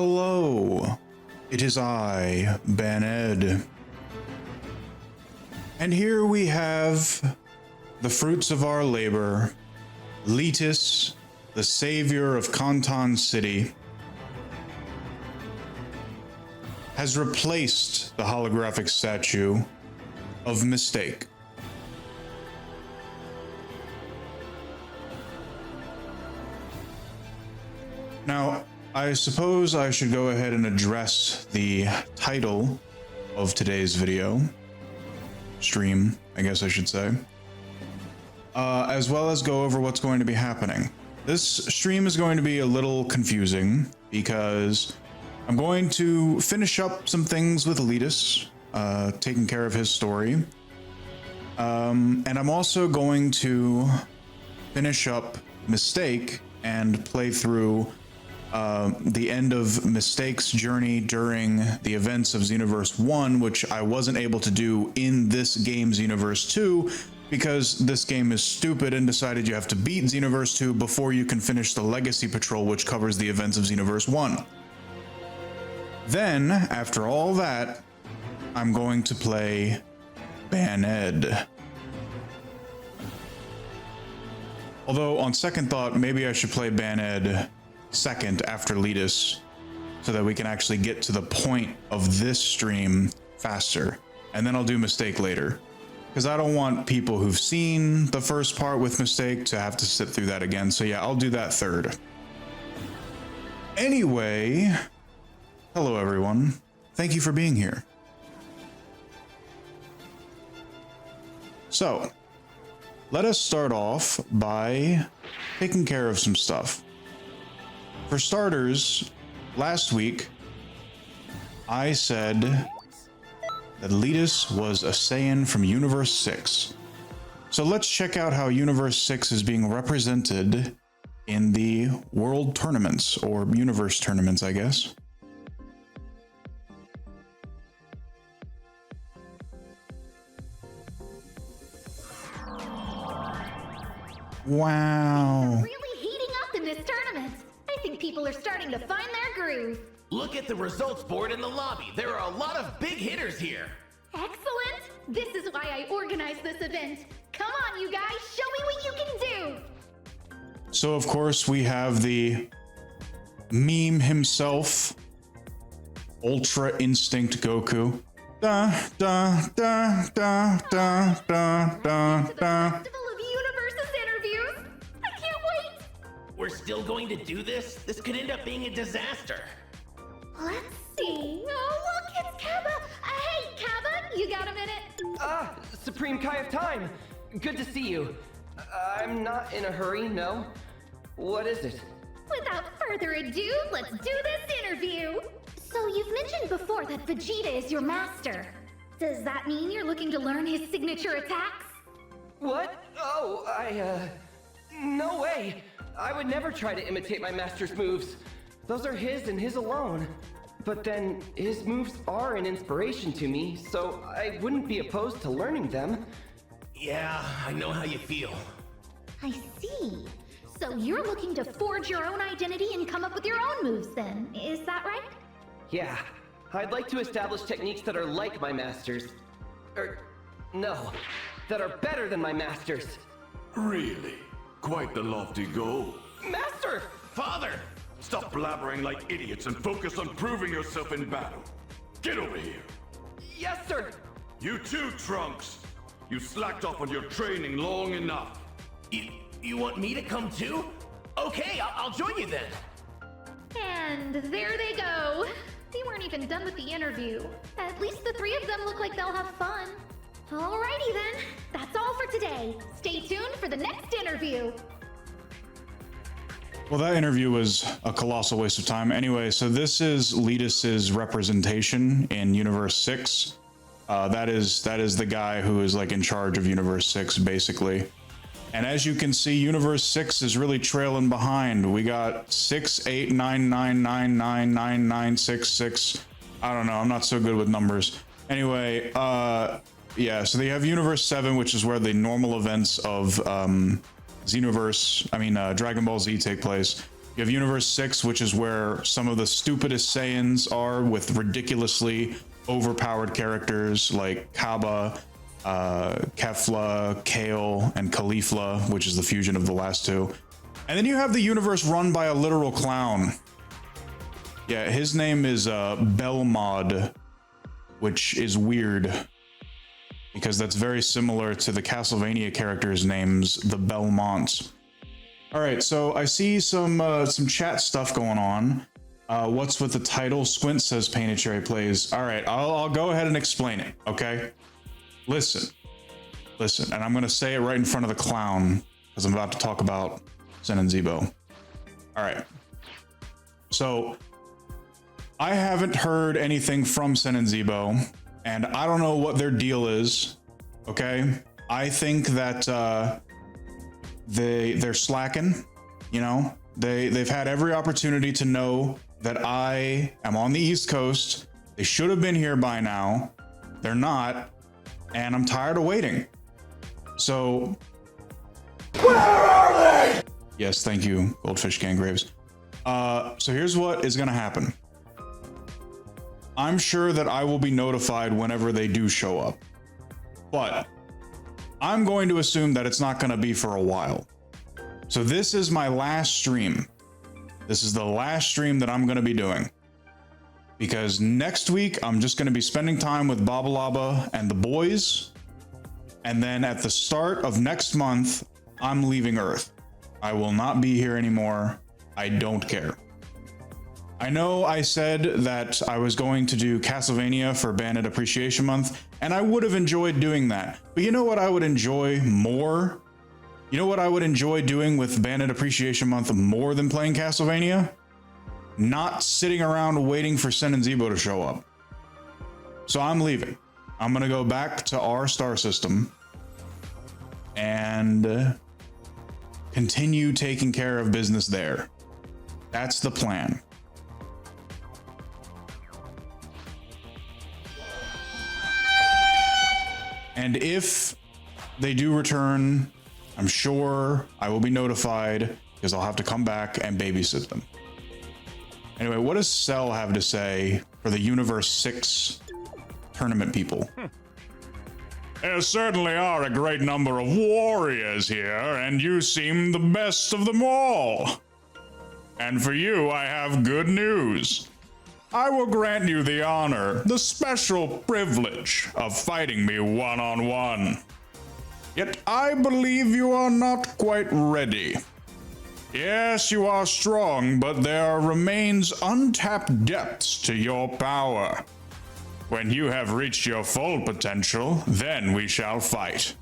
Hello, it is I, Baned. And here we have the fruits of our labor. Letus, the savior of Kantan City, has replaced the holographic statue of Mistake. Now, I suppose I should go ahead and address the title of today's video. Stream, I guess I should say. As well as go over what's going to be happening. This stream is going to be a little confusing because I'm going to finish up some things with Letus, taking care of his story. And I'm also going to finish up Mistake and play through the end of Mistake's journey during the events of Xenoverse 1, which I wasn't able to do in this game, Xenoverse 2, because this game is stupid and decided you have to beat Xenoverse 2 before you can finish the Legacy Patrol, which covers the events of Xenoverse 1. Then, after all that, I'm going to play Baned. Although, on second thought, maybe I should play Baned second after Letus, so that we can actually get to the point of this stream faster. And then I'll do Mistake later. Because I don't want people who've seen the first part with Mistake to have to sit through that again. So yeah, I'll do that third. Anyway, hello everyone. Thank you for being here. So, let us start off by taking care of some stuff. For starters, last week, I said that Letus was a Saiyan from Universe 6. So let's check out how Universe 6 is being represented in the World Tournaments, or Universe Tournaments, I guess. Wow. Really heating up in this tournament. I think people are starting to find their groove. Look at the results board in the lobby. There are a lot of big hitters here. Excellent! This is why I organized this event. Come on, you guys, show me what you can do! So, of course, we have the meme himself, Ultra Instinct Goku. Da, da, da, da, da, da, da, da. Festival of Universes interviews! I can't wait! We're still going to do this? This could end up being a disaster. Let's see. Oh, look, it's Kaba! Hey, Kaba, you got a minute? Supreme Kai of Time! Good to see you. I'm not in a hurry, no? What is it? Without further ado, let's do this interview! So you've mentioned before that Vegeta is your master. Does that mean you're looking to learn his signature attacks? What? Oh, no way! I would never try to imitate my master's moves. Those are his and his alone. But then, his moves are an inspiration to me, so I wouldn't be opposed to learning them. Yeah, I know how you feel. I see. So you're looking to forge your own identity and come up with your own moves then, is that right? Yeah, I'd like to establish techniques that are like my master's. No, that are better than my master's. Really? Quite the lofty goal. Master! Father! Stop blabbering like idiots and focus on proving yourself in battle. Get over here. Yes, sir! You too, Trunks. You slacked off on your training long enough. You want me to come too? Okay, I'll join you then. And there they go. They weren't even done with the interview. At least the three of them look like they'll have fun. Alrighty then, that's all for today. Stay tuned for the next interview. Well, that interview was a colossal waste of time. Anyway, so this is Letus's representation in Universe 6. That is the guy who is like in charge of Universe 6, basically. And as you can see, Universe 6 is really trailing behind. We got 6, 8, 9, 9, 9, 9, 9, 9, 6, 6. I don't know, I'm not so good with numbers. Anyway, yeah, so they have Universe 7, which is where the normal events of Xenoverse, Dragon Ball Z take place. You have Universe 6, which is where some of the stupidest Saiyans are, with ridiculously overpowered characters like Kaba, Kefla, Kale, and Caulifla, which is the fusion of the last two. And then you have the universe run by a literal clown. Yeah, his name is Belmod, which is weird because that's very similar to the Castlevania characters' names, the Belmonts. All right, so I see some chat stuff going on. What's with the title? Squint says Painted Cherry plays. All right, I'll go ahead and explain it, okay? Listen, and I'm gonna say it right in front of the clown because I'm about to talk about Sen and Zebo. All right, so I haven't heard anything from Sen and Zebo, and I don't know what their deal is, okay? I think that they're slacking, you know? They've had every opportunity to know that I am on the East Coast. They should have been here by now. They're not, and I'm tired of waiting. So, where are they? Yes, thank you, Goldfish Gangraves. So here's what is gonna happen. I'm sure that I will be notified whenever they do show up, but I'm going to assume that it's not gonna be for a while. So this is my last stream. This is the last stream that I'm gonna be doing, because next week I'm just gonna be spending time with Babalaba and the boys, and then at the start of next month, I'm leaving Earth. I will not be here anymore. I don't care. I know I said that I was going to do Castlevania for Bandit Appreciation Month, and I would have enjoyed doing that. But you know what I would enjoy more? You know what I would enjoy doing with Bandit Appreciation Month more than playing Castlevania? Not sitting around waiting for Sen and Zebo to show up. So I'm leaving. I'm gonna go back to our star system and continue taking care of business there. That's the plan. And if they do return, I'm sure I will be notified because I'll have to come back and babysit them. Anyway, what does Cell have to say for the Universe 6 tournament people? There certainly are a great number of warriors here, and you seem the best of them all. And for you, I have good news. I will grant you the honor, the special privilege of fighting me one-on-one. Yet I believe you are not quite ready. Yes, you are strong, but there remains untapped depths to your power. When you have reached your full potential, then we shall fight.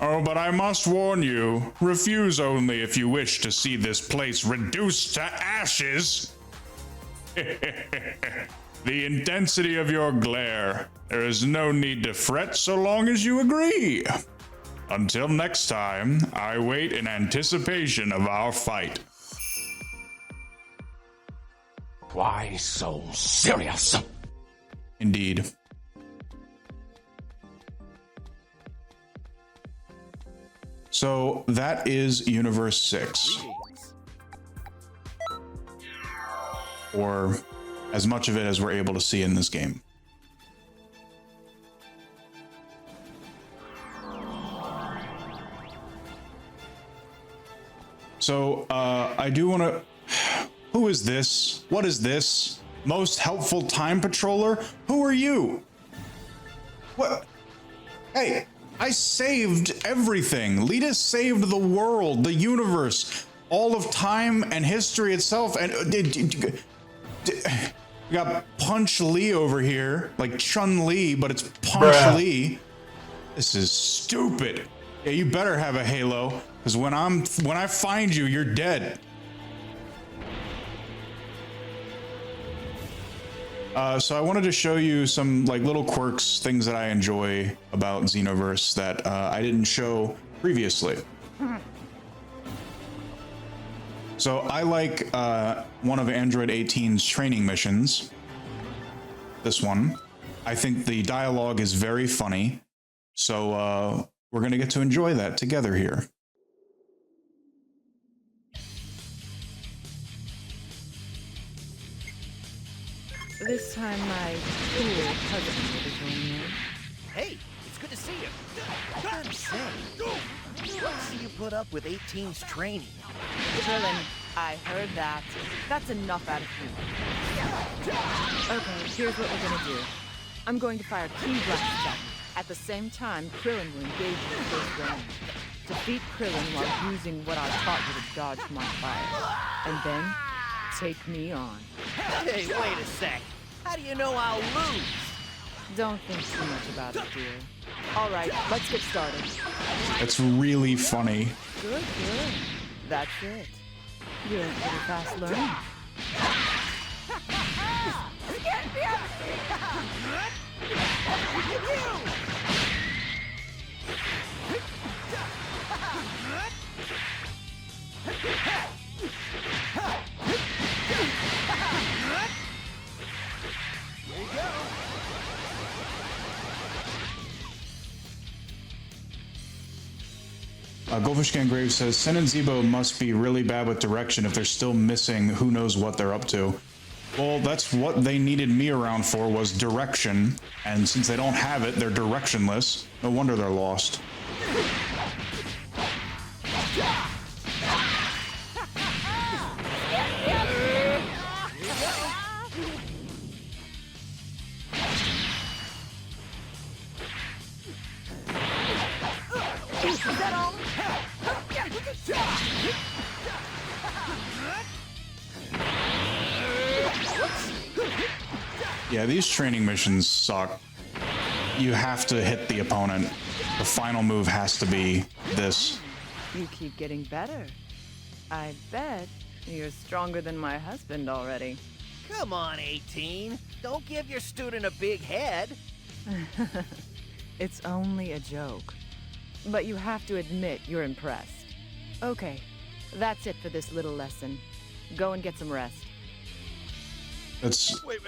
Oh, but I must warn you, refuse only if you wish to see this place reduced to ashes. The intensity of your glare. There is no need to fret so long as you agree. Until next time, I wait in anticipation of our fight. Why so serious? Indeed. So that is Universe 6. Or as much of it as we're able to see in this game. So, I do want to... Who is this? What is this? Most helpful time patroller? Who are you? What? Hey, I saved everything. Lita saved the world, the universe, all of time and history itself. And we got Punch Lee over here, like Chun-Li, but it's Punch Lee. This is stupid. Yeah, you better have a halo, because when I find you, you're dead. So I wanted to show you some like little quirks, things that I enjoy about Xenoverse that I didn't show previously. So I like one of Android 18's training missions. This one. I think the dialogue is very funny. So we're gonna get to enjoy that together here. This time my cool cousin will be joining in. Hey, it's good to see you. Gotta say, let's see you put up with 18's training. Krillin, I heard that. That's enough out of you. Okay, here's what we're gonna do. I'm going to fire key blasts at you. At the same time, Krillin will engage you in close range. Defeat Krillin while using what I taught you to dodge my fire. And then, take me on. Hey, wait a sec. How do you know I'll lose? Don't think too much about it, dear. Alright, let's get started. That's really funny. Good, good. That's it. You're pretty fast learning. Goldfish Gang Grave says, Sen and Zebo must be really bad with direction if they're still missing who knows what they're up to. Well, that's what they needed me around for, was direction. And since they don't have it, they're directionless. No wonder they're lost. Yeah, these training missions suck. You have to hit the opponent. The final move has to be this. You keep getting better. I bet you're stronger than my husband already. Come on, 18. Don't give your student a big head. It's only a joke. But you have to admit you're impressed. Okay, that's it for this little lesson. Go and get some rest. It's Wait.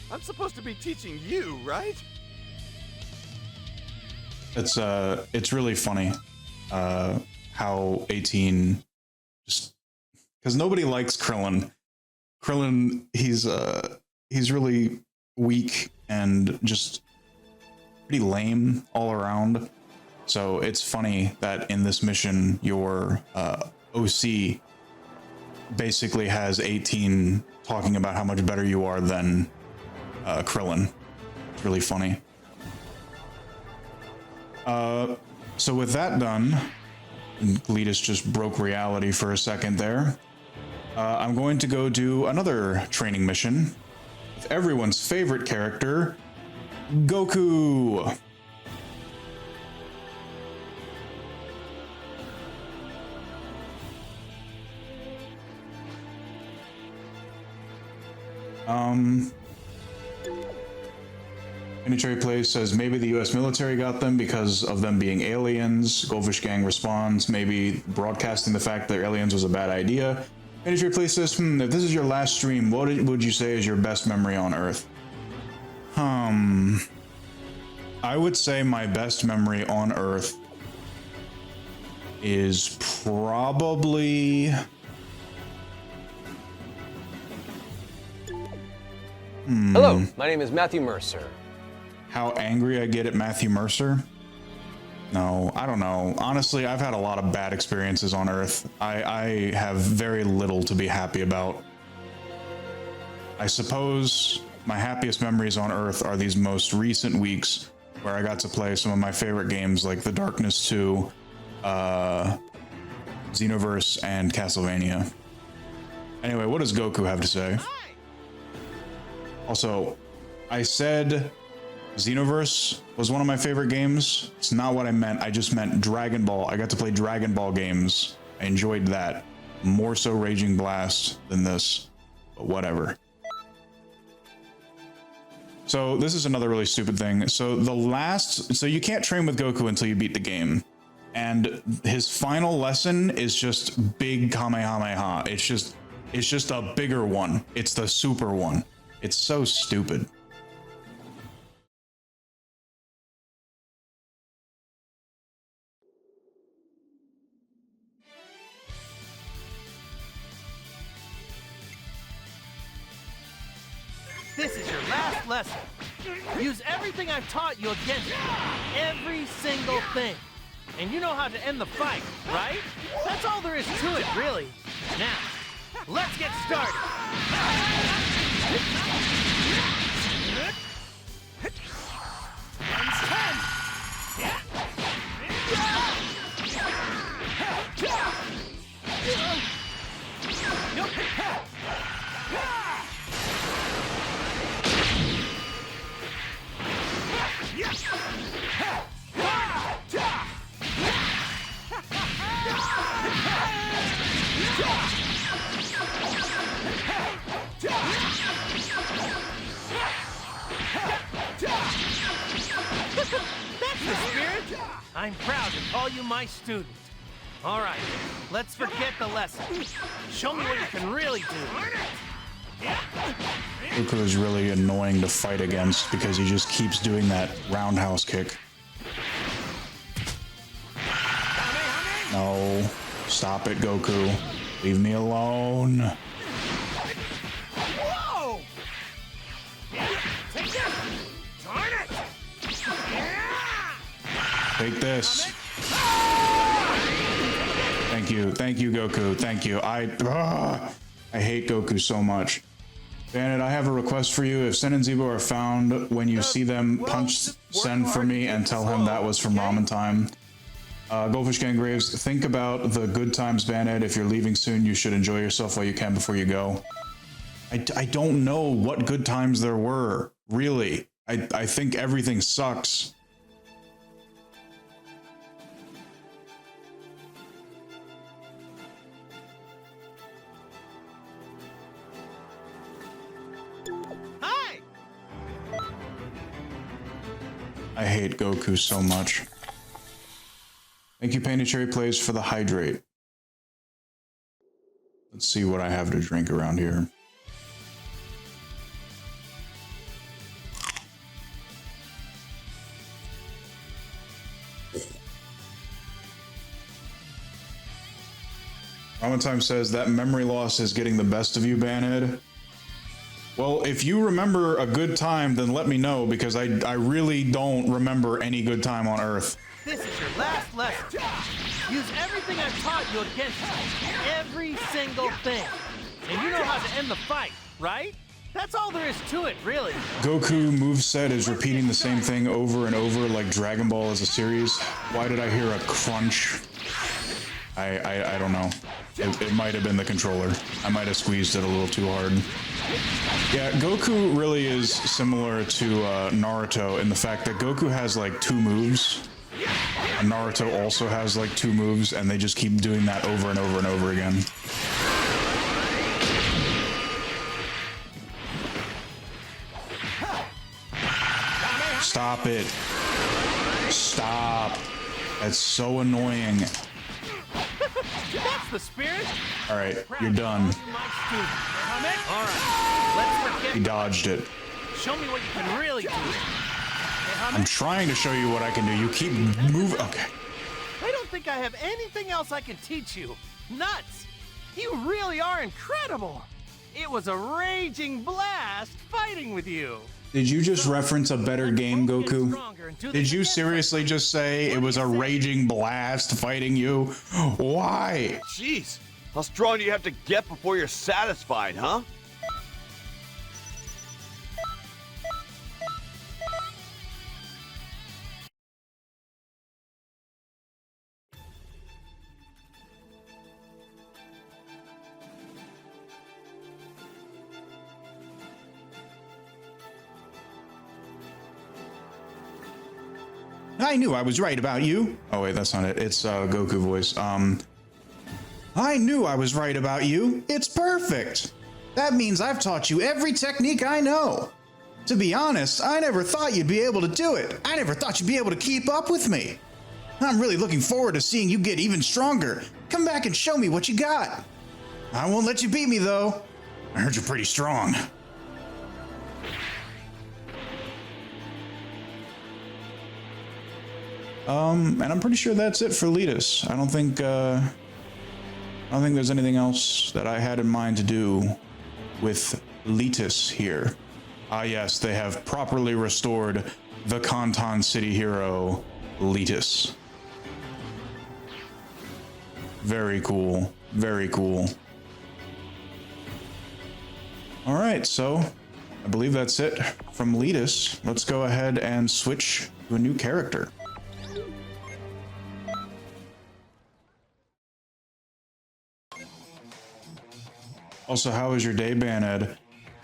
I'm supposed to be teaching you, right? it's really funny how 18 just, because nobody likes Krillin. Krillin, he's really weak and just pretty lame all around. So it's funny that in this mission your OC basically has 18 talking about how much better you are than Krillin. It's really funny. So with that done, Gletus just broke reality for a second there. I'm going to go do another training mission with everyone's favorite character, Goku. Cherry Place says maybe the US military got them because of them being aliens. Goldfish Gang responds, maybe broadcasting the fact that they're aliens was a bad idea. Cherry Place says, if this is your last stream, what would you say is your best memory on Earth? I would say my best memory on Earth is probably... Hello, my name is Matthew Mercer. How angry I get at Matthew Mercer? No, I don't know. Honestly, I've had a lot of bad experiences on Earth. I have very little to be happy about. I suppose my happiest memories on Earth are these most recent weeks where I got to play some of my favorite games like The Darkness 2, Xenoverse, and Castlevania. Anyway, what does Goku have to say? Also, I said Xenoverse was one of my favorite games. It's not what I meant. I just meant Dragon Ball. I got to play Dragon Ball games. I enjoyed that. More so Raging Blast than this, but whatever. So this is another really stupid thing. So you can't train with Goku until you beat the game. And his final lesson is just big Kamehameha. It's just a bigger one. It's the super one. It's so stupid. This is your last lesson. Use everything I've taught you against me. Every single thing. And you know how to end the fight, right? That's all there is to it, really. Now, let's get started. That's the spirit! I'm proud to call you my student. All right, let's forget the lesson. Show me what you can really do. Goku is really annoying to fight against because he just keeps doing that roundhouse kick. No. Stop it, Goku. Leave me alone. Whoa! Take that! Darn it! Take this. Thank you, Goku. Thank you. I hate Goku so much. Bandit, I have a request for you. If Sen and Zebo are found, when you see them, punch Sen for me and tell him that was from Ramen Time. Goldfish Gang Graves, think about the good times, Bandit. If you're leaving soon, you should enjoy yourself while you can before you go. I don't know what good times there were, really. I think everything sucks. Hi! I hate Goku so much. Thank you, Painted Cherry Plays, for the hydrate. Let's see what I have to drink around here. Ramen Time says that memory loss is getting the best of you, Banhead. Well, if you remember a good time, then let me know, because I really don't remember any good time on Earth. This is your last lesson. Use everything I've taught you against me. Every single thing. And you know how to end the fight, right? That's all there is to it, really. Goku moveset is repeating the same thing over and over like Dragon Ball as a series. Why did I hear a crunch? I don't know. It might have been the controller. I might have squeezed it a little too hard. Yeah, Goku really is similar to Naruto in the fact that Goku has like 2 moves. And Naruto also has like 2 moves, and they just keep doing that over and over and over again. Stop it. Stop. That's so annoying. That's the spirit. All right, you're done. All right, let's forget. He dodged it. Show me what you can really do. I'm trying to show you what I can do. You keep moving. Okay. I don't think I have anything else I can teach you. Nuts! You really are incredible. It was a raging blast fighting with you. Did you just reference a better game, Goku? Did you seriously just say it was a raging blast fighting you? Why? Jeez, how strong do you have to get before you're satisfied, huh? I knew I was right about you. Oh wait, that's not it. It's Goku voice. I knew I was right about you. It's perfect. That means I've taught you every technique I know. To be honest, I never thought you'd be able to do it. I never thought you'd be able to keep up with me. I'm really looking forward to seeing you get even stronger. Come back and show me what you got. I won't let you beat me though. I heard you're pretty strong. And I'm pretty sure that's it for Letus. I don't think there's anything else that I had in mind to do with Letus here. Ah yes, they have properly restored the Kanton city hero, Letus. Very cool. Very cool. All right, so I believe that's it from Letus. Let's go ahead and switch to a new character. Also, how was your day, Baned?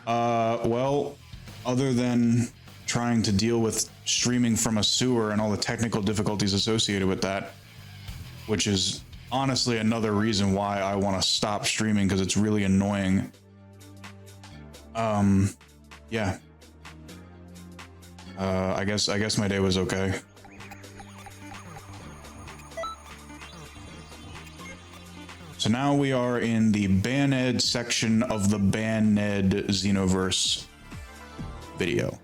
Well, other than trying to deal with streaming from a sewer and all the technical difficulties associated with that, which is honestly another reason why I want to stop streaming, because it's really annoying. Yeah. I guess my day was okay. So now we are in the Baned section of the Baned Xenoverse video.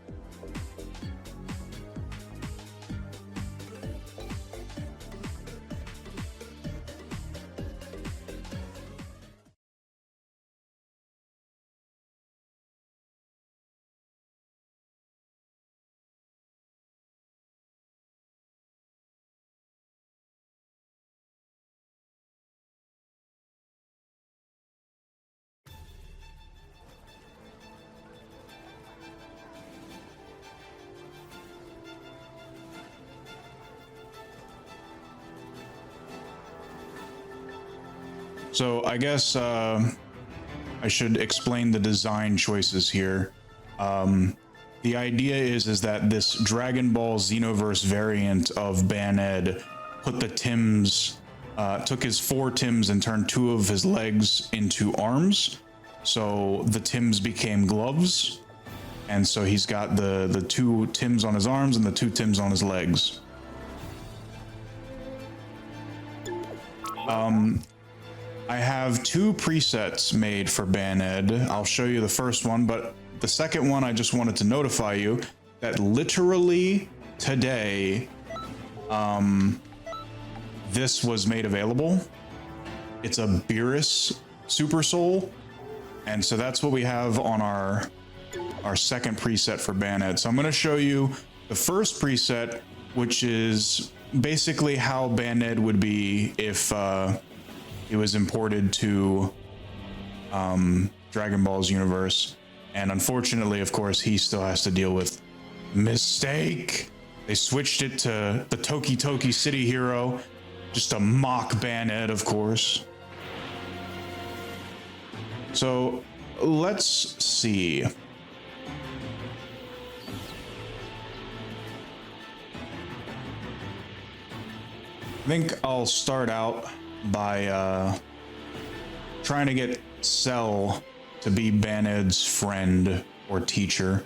So I guess I should explain the design choices here. The idea is that this Dragon Ball Xenoverse variant of Baned put the Tims, took his 4 Tims and turned 2 of his legs into arms. So the Tims became gloves. And so he's got the 2 Tims on his arms and the 2 Tims on his legs. I have 2 presets made for Baned. I'll show you the first one, but the second one I just wanted to notify you that literally today, this was made available. It's a Beerus Super Soul, and so that's what we have on our second preset for Baned. So I'm going to show you the first preset, which is basically how Baned would be if it was imported to Dragon Ball's universe. And unfortunately, of course, he still has to deal with mistake. They switched it to the Toki Toki City Hero, just to mock Baned, of course. So let's see. I think I'll start out by trying to get Cell to be Baned's friend or teacher.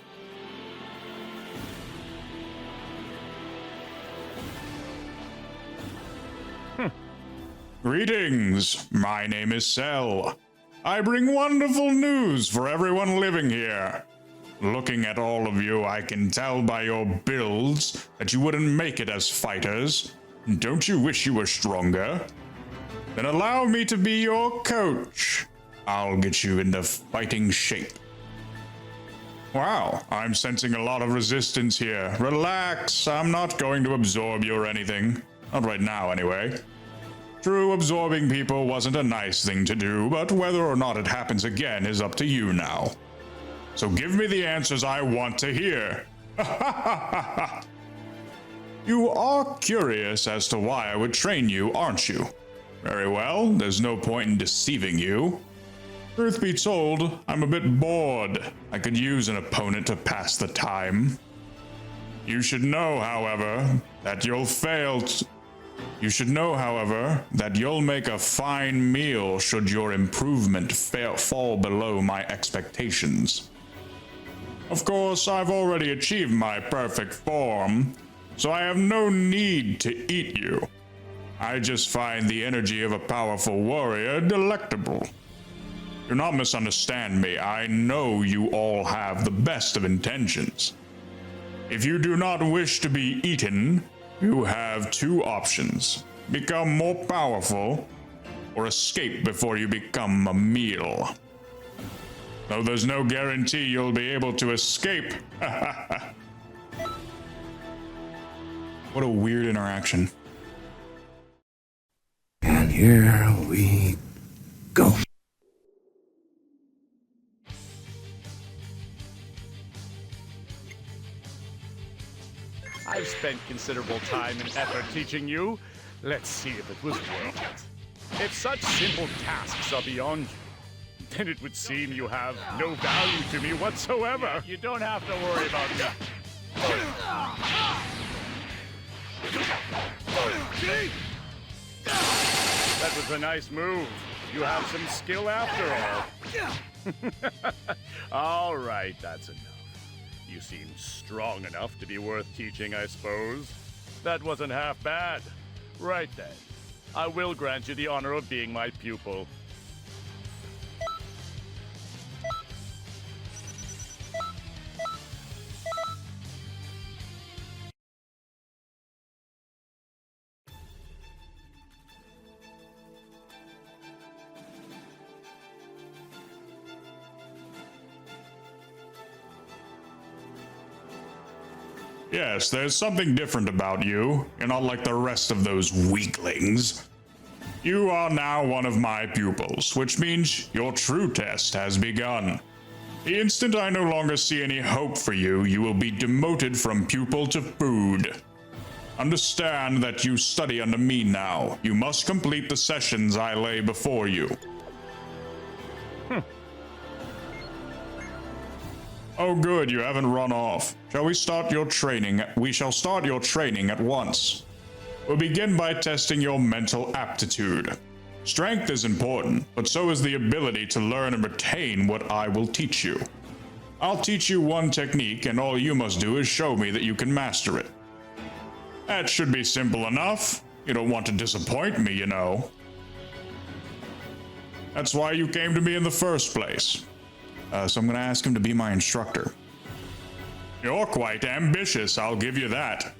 Greetings, my name is Cell. I bring wonderful news for everyone living here. Looking at all of you, I can tell by your builds that you wouldn't make it as fighters. Don't you wish you were stronger? Then allow me to be your coach. I'll get you into fighting shape. Wow, I'm sensing a lot of resistance here. Relax, I'm not going to absorb you or anything. Not right now, anyway. True, absorbing people wasn't a nice thing to do, but whether or not it happens again is up to you now. So give me the answers I want to hear. You are curious as to why I would train you, aren't you? Very well, there's no point in deceiving you. Truth be told, I'm a bit bored. I could use an opponent to pass the time. You should know, however, that you'll make a fine meal should your improvement fall below my expectations. Of course, I've already achieved my perfect form, so I have no need to eat you. I just find the energy of a powerful warrior delectable. Do not misunderstand me. I know you all have the best of intentions. If you do not wish to be eaten, you have 2 options. Become more powerful, or escape before you become a meal. though there's no guarantee you'll be able to escape. What a weird interaction. And here we go. I've spent considerable time and effort teaching you. Let's see if it was worth it. If such simple tasks are beyond you, then it would seem you have no value to me whatsoever. You don't have to worry about me. That was a nice move. You have some skill after all. All right, that's enough. You seem strong enough to be worth teaching, I suppose. That wasn't half bad. Right then. I will grant you the honor of being my pupil. Yes, there's something different about you. You're not like the rest of those weaklings. You are now one of my pupils, which means your true test has begun. The instant I no longer see any hope for you, you will be demoted from pupil to food. Understand that you study under me now. You must complete the sessions I lay before you. Oh good, you haven't run off. Shall we start your training? We shall start your training at once. We'll begin by testing your mental aptitude. Strength is important, but so is the ability to learn and retain what I will teach you. I'll teach you one technique, and all you must do is show me that you can master it. That should be simple enough. You don't want to disappoint me, you know. That's why you came to me in the first place. So I'm going to ask him to be my instructor. You're quite ambitious, I'll give you that.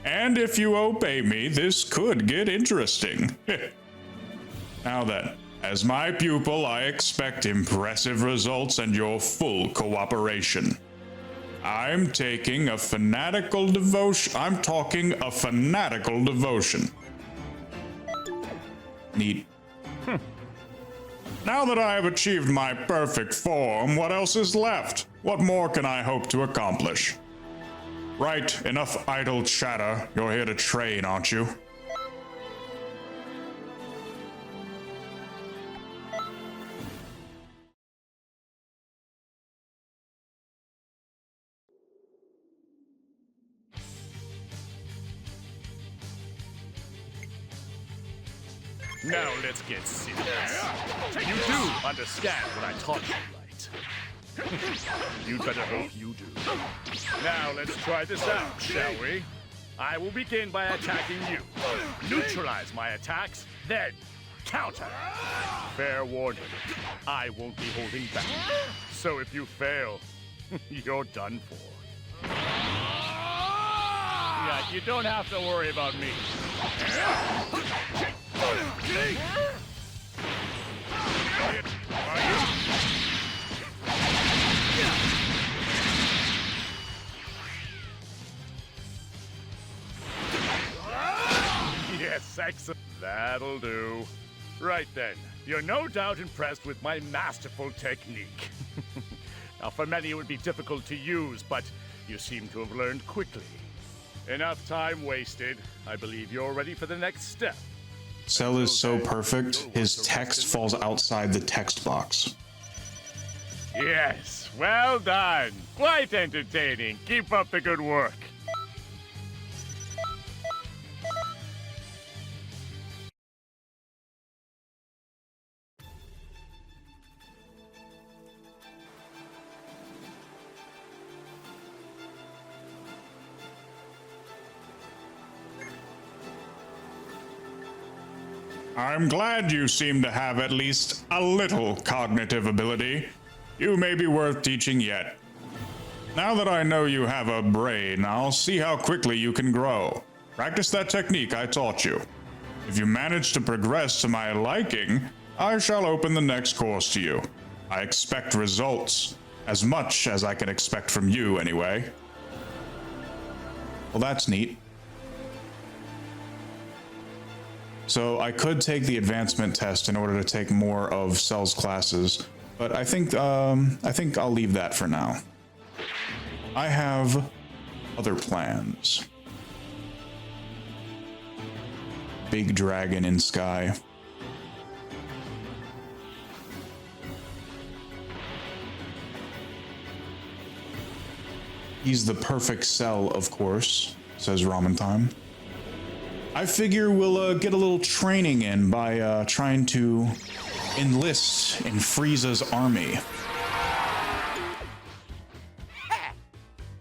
And if you obey me, this could get interesting. Now then, as my pupil, I expect impressive results and your full cooperation. I'm taking a fanatical devotion. I'm talking a fanatical devotion. Neat. Now that I have achieved my perfect form, what else is left? What more can I hope to accomplish? Right, enough idle chatter. You're here to train, aren't you? Now let's get serious. You do understand what I taught you, right? You'd better hope you do. Now let's try this out, shall we? I will begin by attacking you. Neutralize my attacks, then counter. Fair warning, I won't be holding back. So if you fail, you're done for. Yeah, you don't have to worry about me. Yes, excellent. That'll do. Right then, you're no doubt impressed with my masterful technique. Now, for many it would be difficult to use, but you seem to have learned quickly. Enough time wasted. I believe you're ready for the next step. Cell is so perfect, his text falls outside the text box. Yes, well done. Quite entertaining. Keep up the good work. I'm glad you seem to have at least a little cognitive ability. You may be worth teaching yet. Now that I know you have a brain, I'll see how quickly you can grow. Practice that technique I taught you. If you manage to progress to my liking, I shall open the next course to you. I expect results. As much as I can expect from you, anyway. Well, that's neat. So I could take the advancement test in order to take more of Cell's classes, but I think I'll leave that for now. I have other plans. Big dragon in sky. He's the perfect Cell, of course, says Ramen Time. I figure we'll get a little training in by trying to enlist in Frieza's army.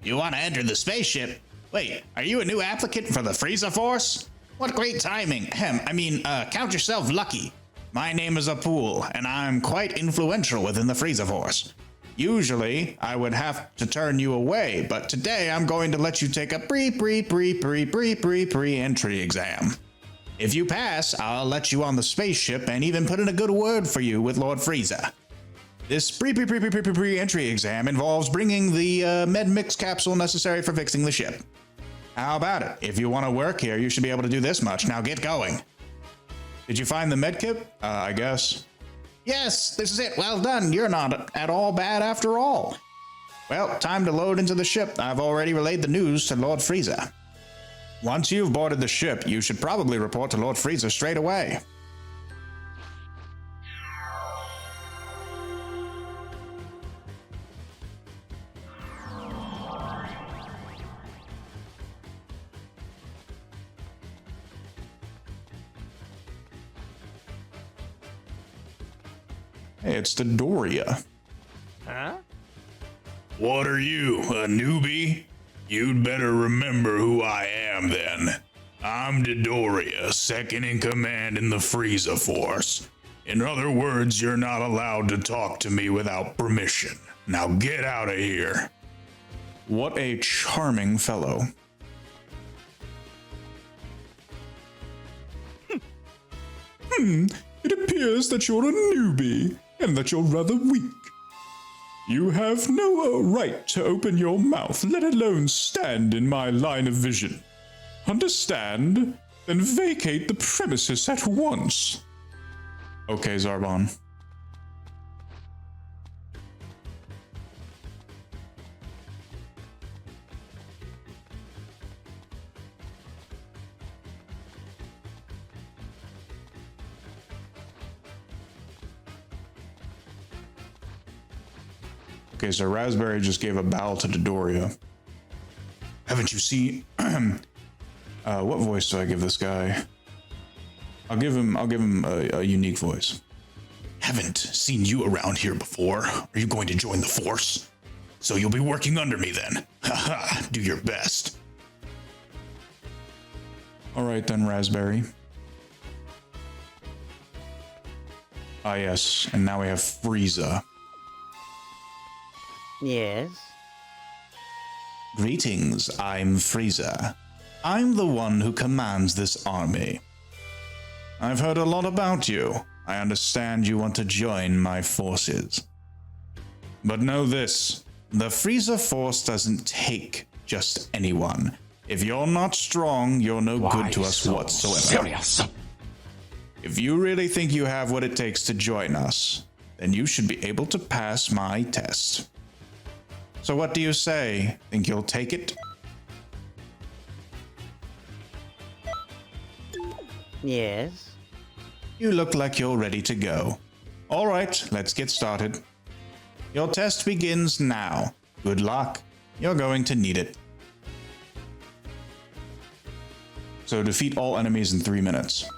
You want to enter the spaceship? Wait, are you a new applicant for the Frieza Force? What great timing. Count yourself lucky. My name is Apul, and I'm quite influential within the Frieza Force. Usually, I would have to turn you away, but today I'm going to let you take a pre-entry exam. If you pass, I'll let you on the spaceship and even put in a good word for you with Lord Frieza. This pre-entry exam involves bringing the med mix capsule necessary for fixing the ship. How about it? If you want to work here, you should be able to do this much. Now get going. Did you find the med kit? I guess. Yes, this is it. Well done. You're not at all bad after all. Well, time to load into the ship. I've already relayed the news to Lord Frieza. Once you've boarded the ship, you should probably report to Lord Frieza straight away. Hey, it's Dodoria. Huh? What are you, a newbie? You'd better remember who I am then. I'm Dodoria, second in command in the Frieza Force. In other words, you're not allowed to talk to me without permission. Now get out of here. What a charming fellow. It appears that you're a newbie, and that you're rather weak. You have no right to open your mouth, let alone stand in my line of vision. Understand? Then vacate the premises at once. Okay, Zarbon. Okay, so Raspberry just gave a bow to Dodoria. Haven't you seen... what voice do I give this guy? I'll give him a unique voice. Haven't seen you around here before. Are you going to join the Force? So you'll be working under me then. Haha, do your best. Alright then, Raspberry. Ah yes, and now we have Frieza. Yes? Greetings, I'm Frieza. I'm the one who commands this army. I've heard a lot about you. I understand you want to join my forces. But know this, the Frieza Force doesn't take just anyone. If you're not strong, you're no good to us whatsoever. Serious? If you really think you have what it takes to join us, then you should be able to pass my test. So what do you say? Think you'll take it? Yes. You look like you're ready to go. All right, let's get started. Your test begins now. Good luck. You're going to need it. So defeat all enemies in 3 minutes.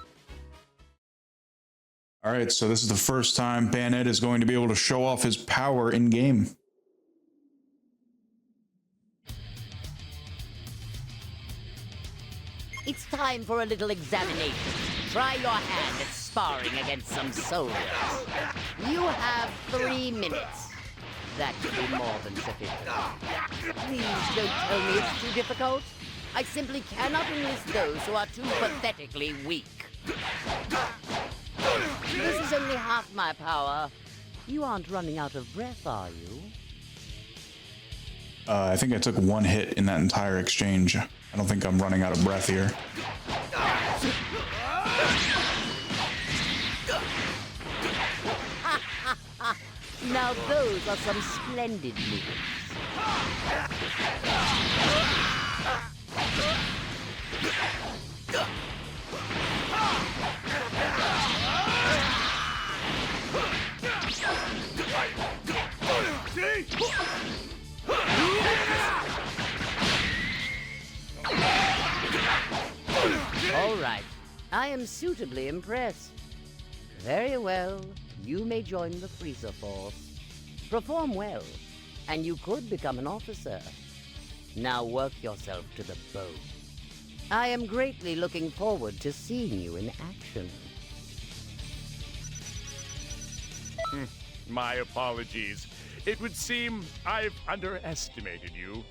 All right, so this is the first time Bayonet is going to be able to show off his power in game. It's time for a little examination. Try your hand at sparring against some soldiers. You have 3 minutes. That should be more than sufficient. Please don't tell me it's too difficult. I simply cannot enlist those who are too pathetically weak. This is only half my power. You aren't running out of breath, are you? I think I took one hit in that entire exchange. I don't think I'm running out of breath here. Now those are some splendid moves. All right. I am suitably impressed. Very well. You may join the Freezer Force. Perform well, and you could become an officer. Now work yourself to the bone. I am greatly looking forward to seeing you in action. My apologies. It would seem I've underestimated you.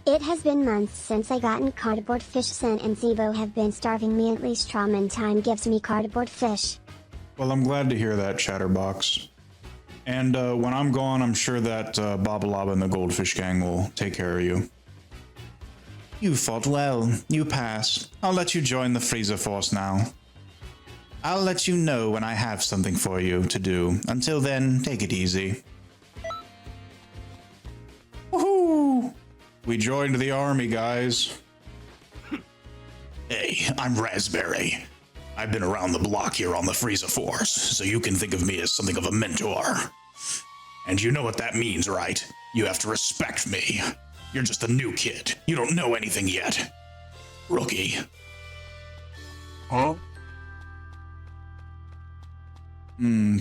It has been months since I gotten cardboard fish. Sen and Zebo have been starving me. At least Strawman Time gives me cardboard fish. Well, I'm glad to hear that, Chatterbox. And when I'm gone, I'm sure that Babalaba and the Goldfish Gang will take care of you. You fought well. You pass. I'll let you join the Freezer Force now. I'll let you know when I have something for you to do. Until then, take it easy. Woohoo! We joined the army, guys. Hey, I'm Raspberry. I've been around the block here on the Freezer Force, so you can think of me as something of a mentor. And you know what that means, right? You have to respect me. You're just a new kid. You don't know anything yet. Rookie. Huh?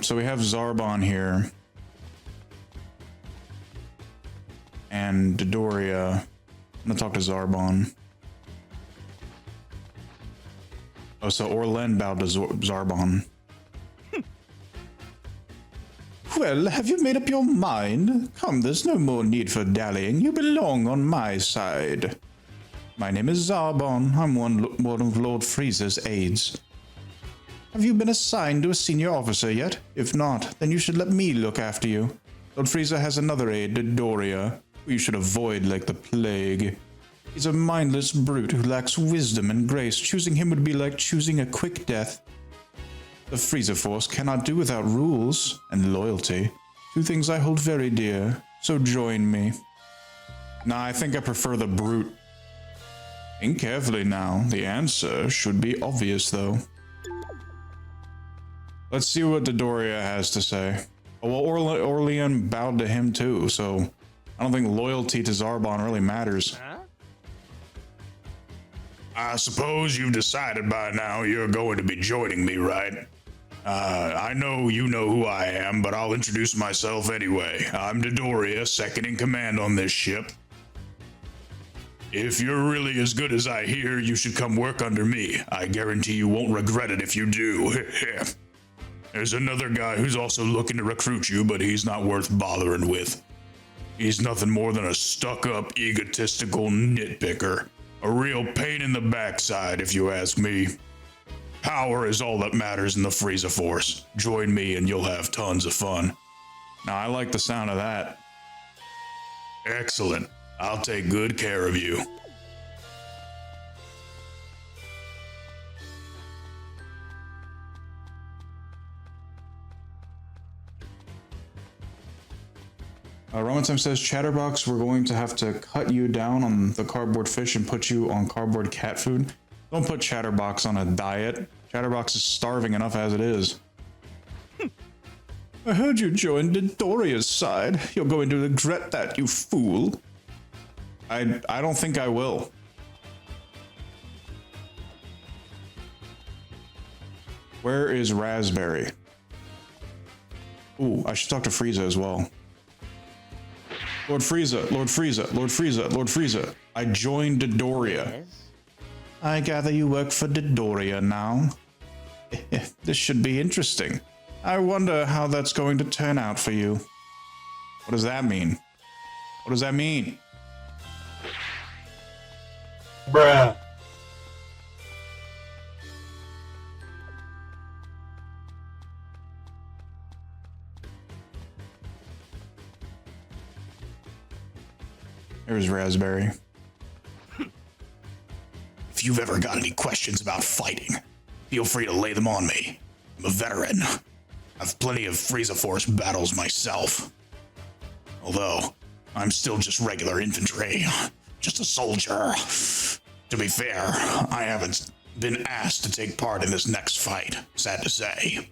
So we have Zarbon here. And Dodoria. I'm gonna talk to Zarbon. Oh, so Orlen bowed to Zarbon. Well, have you made up your mind? Come, there's no more need for dallying. You belong on my side. My name is Zarbon. I'm one of Lord Freezer's aides. Have you been assigned to a senior officer yet? If not, then you should let me look after you. Lord Freezer has another aide, Dodoria, who you should avoid like the plague. He's a mindless brute who lacks wisdom and grace. Choosing him would be like choosing a quick death. The Freezer Force cannot do without rules and loyalty. Two things I hold very dear, so join me. Nah, I think I prefer the brute. Think carefully now. The answer should be obvious, though. Let's see what Dodoria has to say. Oh, well, Orlean bowed to him too, so I don't think loyalty to Zarbon really matters. I suppose you've decided by now you're going to be joining me, right? I know you know who I am, but I'll introduce myself anyway. I'm Dodoria, second in command on this ship. If you're really as good as I hear, you should come work under me. I guarantee you won't regret it if you do. There's another guy who's also looking to recruit you, but he's not worth bothering with. He's nothing more than a stuck-up, egotistical nitpicker. A real pain in the backside, if you ask me. Power is all that matters in the Freezer Force. Join me and you'll have tons of fun. Now, I like the sound of that. Excellent. I'll take good care of you. Roman Time says, Chatterbox, we're going to have to cut you down on the cardboard fish and put you on cardboard cat food. Don't put Chatterbox on a diet. Chatterbox is starving enough as it is. I heard you joined Doria's side. You're going to regret that, you fool. I don't think I will. Where is Raspberry? Ooh, I should talk to Frieza as well. Lord Frieza, Lord Frieza, Lord Frieza, Lord Frieza. I joined Dodoria. I gather you work for Dodoria now. This should be interesting. I wonder how that's going to turn out for you. What does that mean? What does that mean? Bruh. There's Raspberry. If you've ever got any questions about fighting, feel free to lay them on me. I'm a veteran. I've plenty of Frieza Force battles myself. Although, I'm still just regular infantry. Just a soldier. To be fair, I haven't been asked to take part in this next fight, sad to say.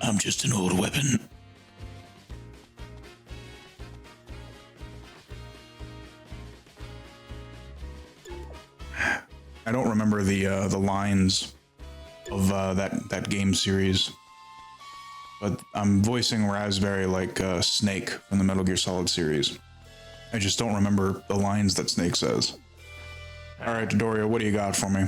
I'm just an old weapon. I don't remember the lines of that game series, but I'm voicing Raspberry like Snake from the Metal Gear Solid series. I just don't remember the lines that Snake says. All right, Dodoria, what do you got for me?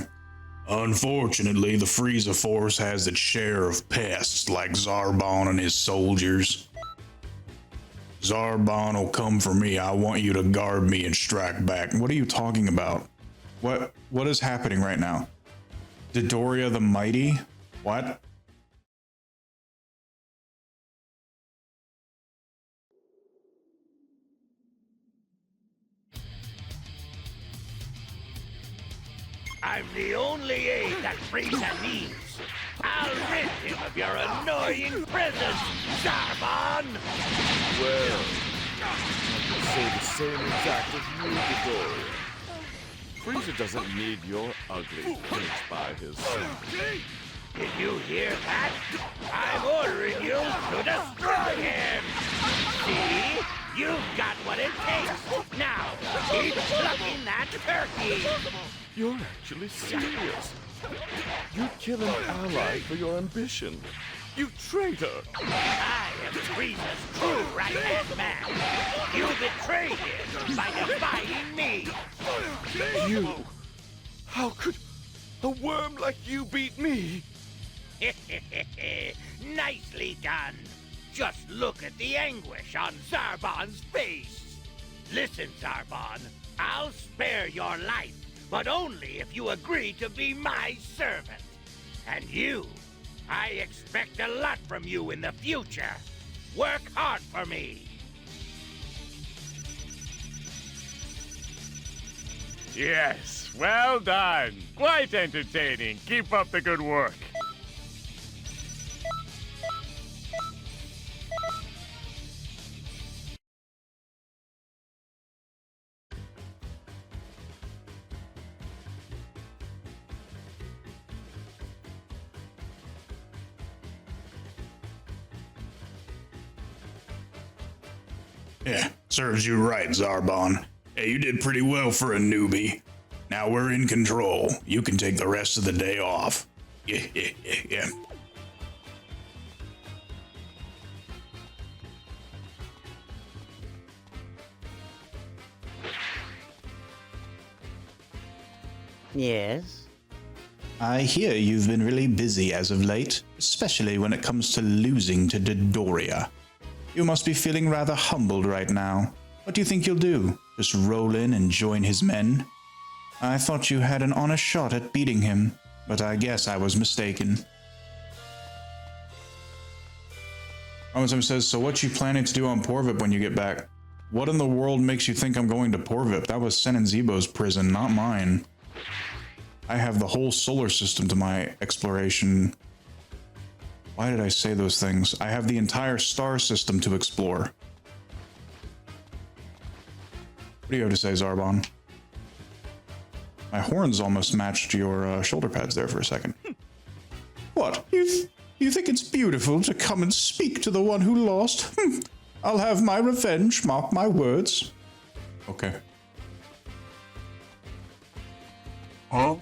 Unfortunately, the Frieza Force has its share of pests like Zarbon and his soldiers. Zarbon will come for me. I want you to guard me and strike back. What are you talking about? What is happening right now? Dodoria the Mighty? What? I'm the only aid that Frieza needs. I'll rid him of your annoying presence, Zarbon! Well, I can say the same exact as you, Dodoria. Frieza doesn't need your ugly pinch by his side. Did you hear that? I'm ordering you to destroy him! See? You've got what it takes! Now, keep plucking that turkey! You're actually serious. You'd kill an ally for your ambition. You traitor! I am Frieza's true right-hand man. You betrayed him by defying me. You? How could a worm like you beat me? Nicely done. Just look at the anguish on Zarbon's face. Listen, Zarbon, I'll spare your life, but only if you agree to be my servant. And you, I expect a lot from you in the future. Work hard for me. Yes, well done. Quite entertaining. Keep up the good work. Yeah, serves you right, Zarbon. Hey, you did pretty well for a newbie. Now we're in control. You can take the rest of the day off. Yeah. Yes? I hear you've been really busy as of late, especially when it comes to losing to Dodoria. You must be feeling rather humbled right now. What do you think you'll do? Just roll in and join his men? I thought you had an honest shot at beating him, but I guess I was mistaken. Romansom says, so what you planning to do on Porvip when you get back? What in the world makes you think I'm going to Porvip? That was Sen and Zebo's prison, not mine. I have the whole solar system to my exploration. Why did I say those things? I have the entire star system to explore. What do you have to say, Zarbon? My horns almost matched your shoulder pads there for a second. What? You think it's beautiful to come and speak to the one who lost? I'll have my revenge, mark my words. Okay. Huh?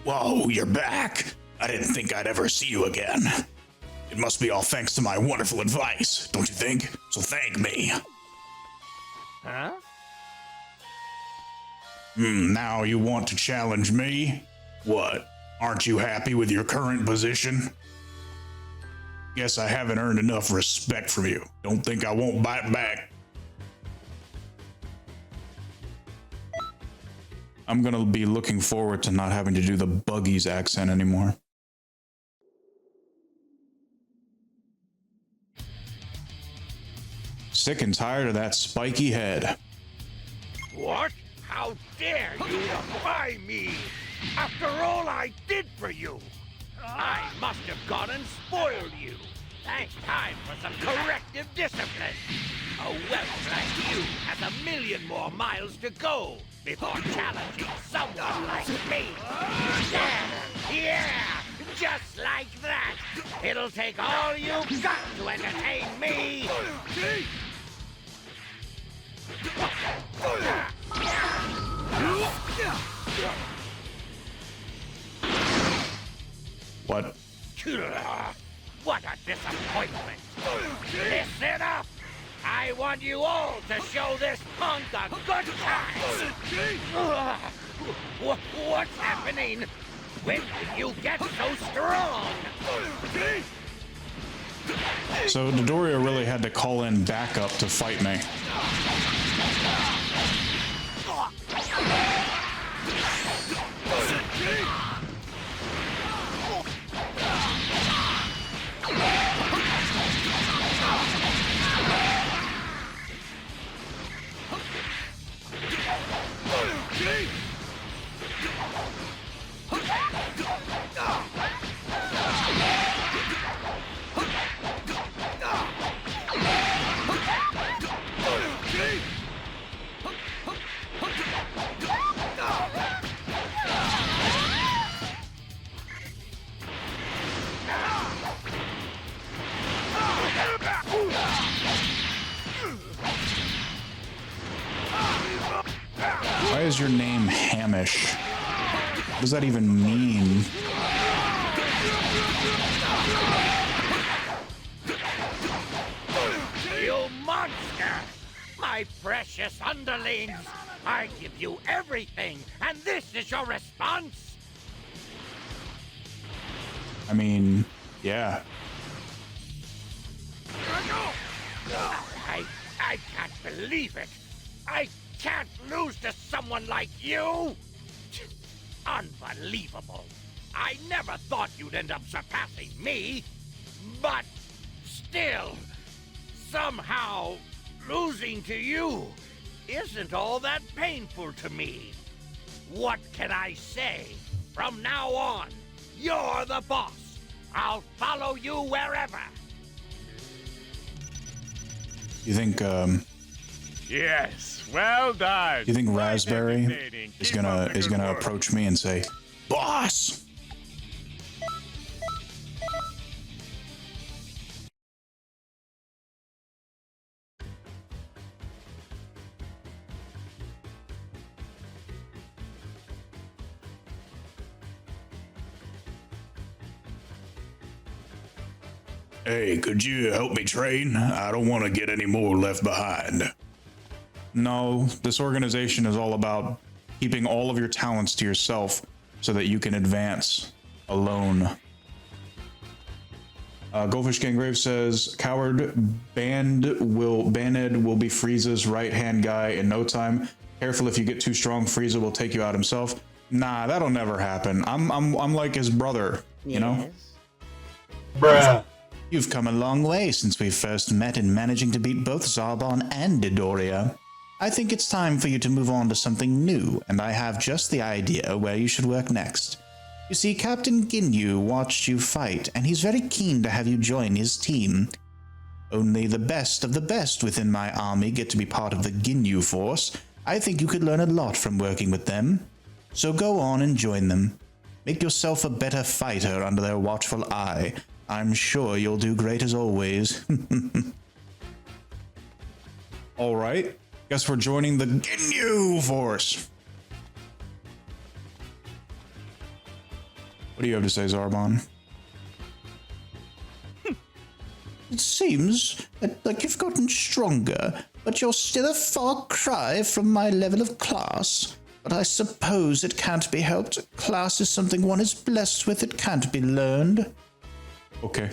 Whoa, you're back. I didn't think I'd ever see you again. It must be all thanks to my wonderful advice, don't you think? So thank me. Huh? Now you want to challenge me? What? Aren't you happy with your current position? Guess I haven't earned enough respect from you. Don't think I won't bite back. I'm gonna be looking forward to not having to do the Buggies accent anymore. Sick and tired of that spiky head. What? How dare you defy me? After all I did for you, I must have gone and spoiled you. Thanks, time for some corrective discipline. A whelp like you has 1,000,000 more miles to go before challenging someone like me. Yeah, just like that. It'll take all you've got to entertain me. What? What a disappointment! Listen up! I want you all to show this punk a good time! What's happening? When did you get so strong? So Dodoria really had to call in backup to fight me. Why is your name Hamish? What does that even mean? You monster! My precious underlings! I give you everything, and this is your response? I mean, yeah. I can't believe it! I can't lose to someone like you! Unbelievable! I never thought you'd end up surpassing me! But still, somehow, losing to you isn't all that painful to me. What can I say? From now on, you're the boss. I'll follow you wherever. You think, Yes, well done. you think Raspberry is gonna approach me and say, "Boss"? Hey, could you help me train? I don't want to get any more left behind. No, this organization is all about keeping all of your talents to yourself so that you can advance alone. Goldfish Gangrave says, "Coward Banned will be Frieza's right-hand guy in no time. Careful, if you get too strong, Frieza will take you out himself." Nah, that'll never happen. I'm like his brother, you know? Bruh. You've come a long way since we first met in managing to beat both Zarbon and Dodoria. I think it's time for you to move on to something new, and I have just the idea where you should work next. You see, Captain Ginyu watched you fight, and he's very keen to have you join his team. Only the best of the best within my army get to be part of the Ginyu force. I think you could learn a lot from working with them. So go on and join them. Make yourself a better fighter under their watchful eye. I'm sure you'll do great as always. All right. Guess we're joining the Ginyu force. What do you have to say, Zarbon? It seems like you've gotten stronger, but you're still a far cry from my level of class. but I suppose it can't be helped. Class is something one is blessed with. It can't be learned. Okay.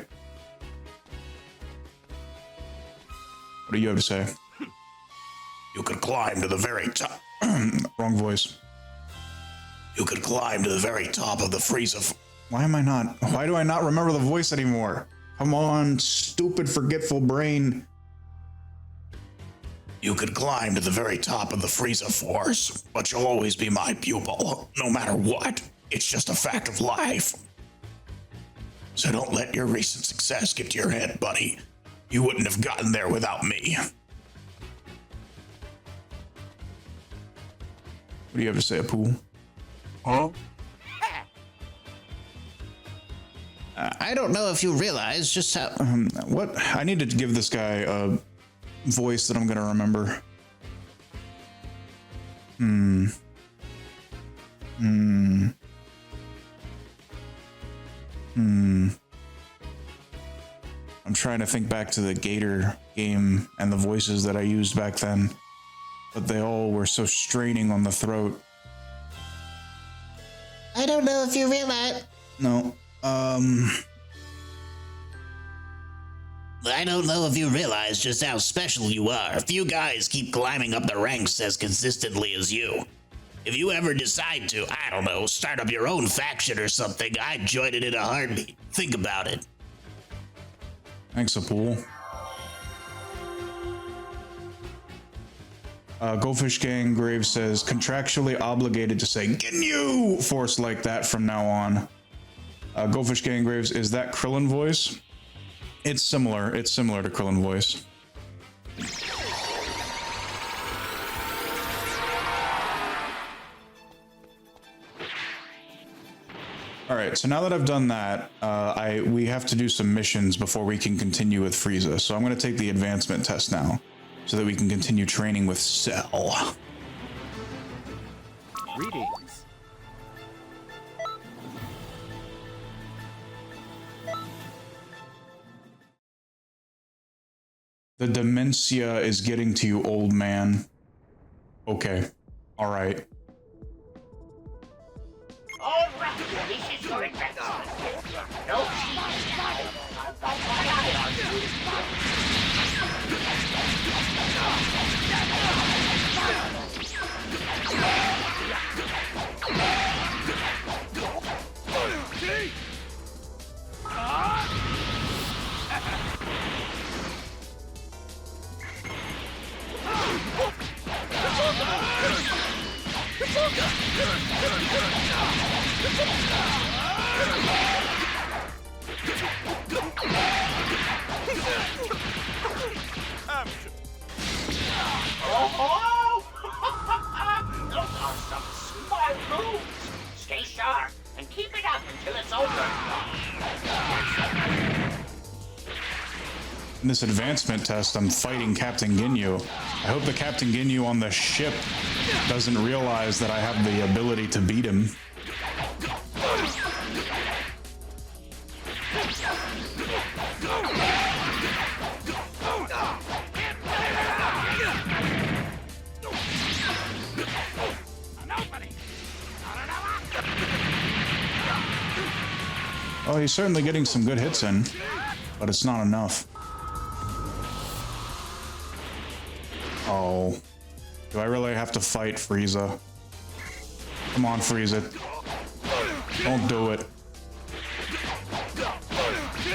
What do you have to say? You could climb to the very top. Wrong voice. You could climb to the very top of the Frieza. Why do I not remember the voice anymore? Come on, stupid forgetful brain. You could climb to the very top of the Frieza Force, but you'll always be my pupil, no matter what. It's just a fact of life. So don't let your recent success get to your head, buddy. You wouldn't have gotten there without me. What do you have to say, Apu? Huh? I don't know if you realize just how... What? I need to give this guy a voice that I'm gonna remember. I'm trying to think back to the Gator game and the voices that I used back then, but they all were so straining on the throat. I don't know if you realize... No. I don't know if you realize just how special you are. Few guys keep climbing up the ranks as consistently as you. If you ever decide to, I don't know, start up your own faction or something, I'd join it in a heartbeat. Think about it. Thanks, Apool. Goldfish Gang Graves says, contractually obligated to say Ginyu force like that from now on. Goldfish Gang Graves, is that Krillin voice? It's similar. It's similar to Krillin voice. All right, so now that I've done that, we have to do some missions before we can continue with Frieza. So I'm going to take the advancement test now, so that we can continue training with Cell. Greetings. The dementia is getting to you, old man. Okay. All right. All right, this is your investment. No Those are some smart moves. Stay sharp and keep it up until it's over. In this advancement test, I'm fighting Captain Ginyu. I hope the Captain Ginyu on the ship doesn't realize that I have the ability to beat him. Oh, he's certainly getting some good hits in, but it's not enough. Oh. Do I really have to fight Frieza? Come on, Frieza. Don't do it.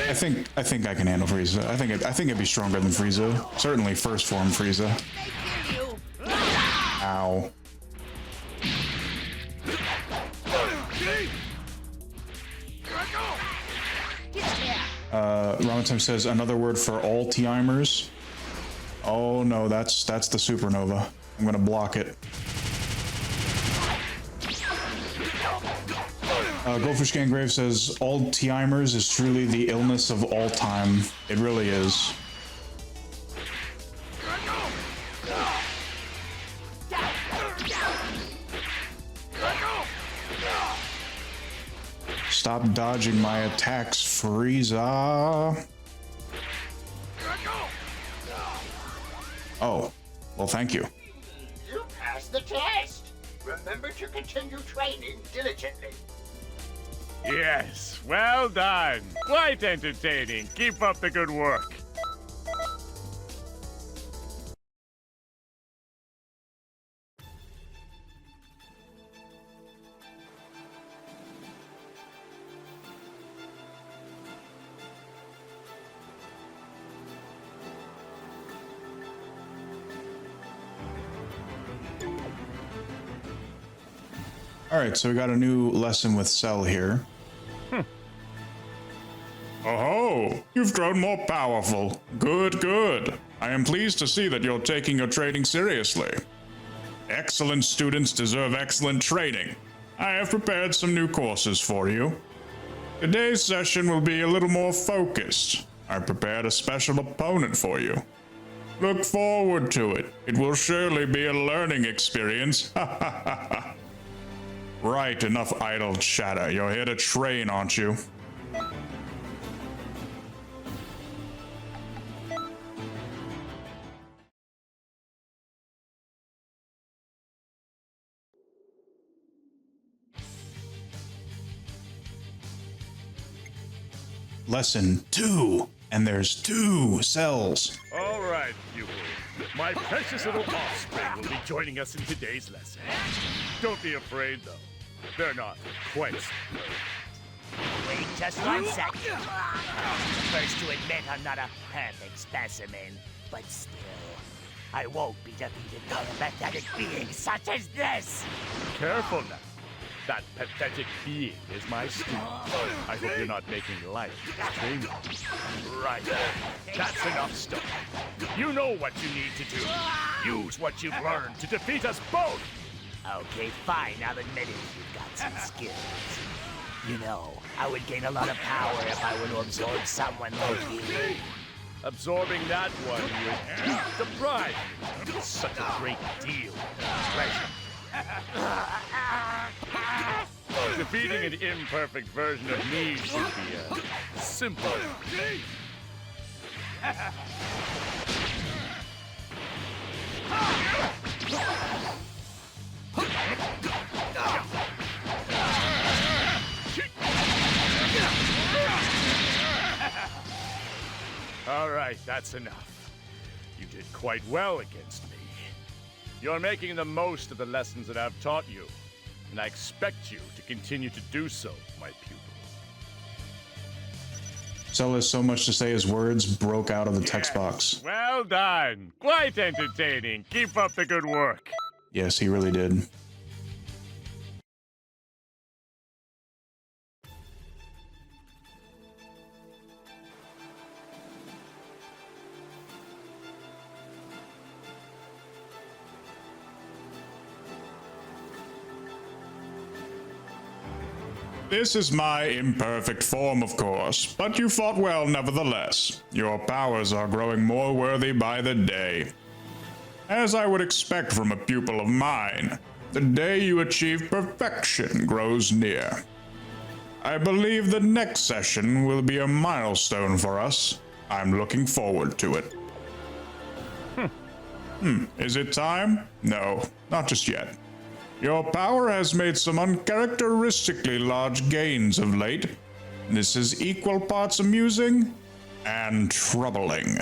I think I can handle Frieza. I think I'd be stronger than Frieza. Certainly first form Frieza. Ow. Ramatime says another word for all T-imers. Oh no, that's the supernova. I'm gonna block it. Goldfish Gang Grave says all T-imers is truly the illness of all time. It really is. Stop dodging my attacks, Frieza. Oh, well, thank you. You passed the test. Remember to continue training diligently. Yes, well done. Quite entertaining. Keep up the good work. Alright, so we got a new lesson with Cell here. Oh, you've grown more powerful. Good, good. I am pleased to see that you're taking your training seriously. Excellent students deserve excellent training. I have prepared some new courses for you. Today's session will be a little more focused. I prepared a special opponent for you. Look forward to it. It will surely be a learning experience. Ha ha ha ha. Right, enough idle chatter. You're here to train, aren't you? Lesson 2. And there's 2 cells. All right, pupil. My precious little offspring will be joining us in today's lesson. Don't be afraid, though. They're not quite so perfect. Wait just 1 second. First to admit I'm not a perfect specimen, but still, I won't be defeated by a pathetic being such as this. Careful now. That pathetic being is my student. I hope you're not making light of his training. Right. That's enough stuff. You know what you need to do. Use what you've learned to defeat us both. Okay, fine. I'll admit it. You've got some skills. You know, I would gain a lot of power if I were to absorb someone like you. Absorbing that one would deprive me of such a great deal of pleasure. Defeating an imperfect version of me should be simple. All right, that's enough. You did quite well against me. You're making the most of the lessons that I've taught you, and I expect you to continue to do so, my pupil. Cell has so much to say his words broke out of the text box. Well done. Quite entertaining. Keep up the good work. Yes, he really did. This is my imperfect form, of course, but you fought well nevertheless. Your powers are growing more worthy by the day. As I would expect from a pupil of mine, the day you achieve perfection grows near. I believe the next session will be a milestone for us. I'm looking forward to it. Is it time? No, not just yet. Your power has made some uncharacteristically large gains of late. This is equal parts amusing and troubling.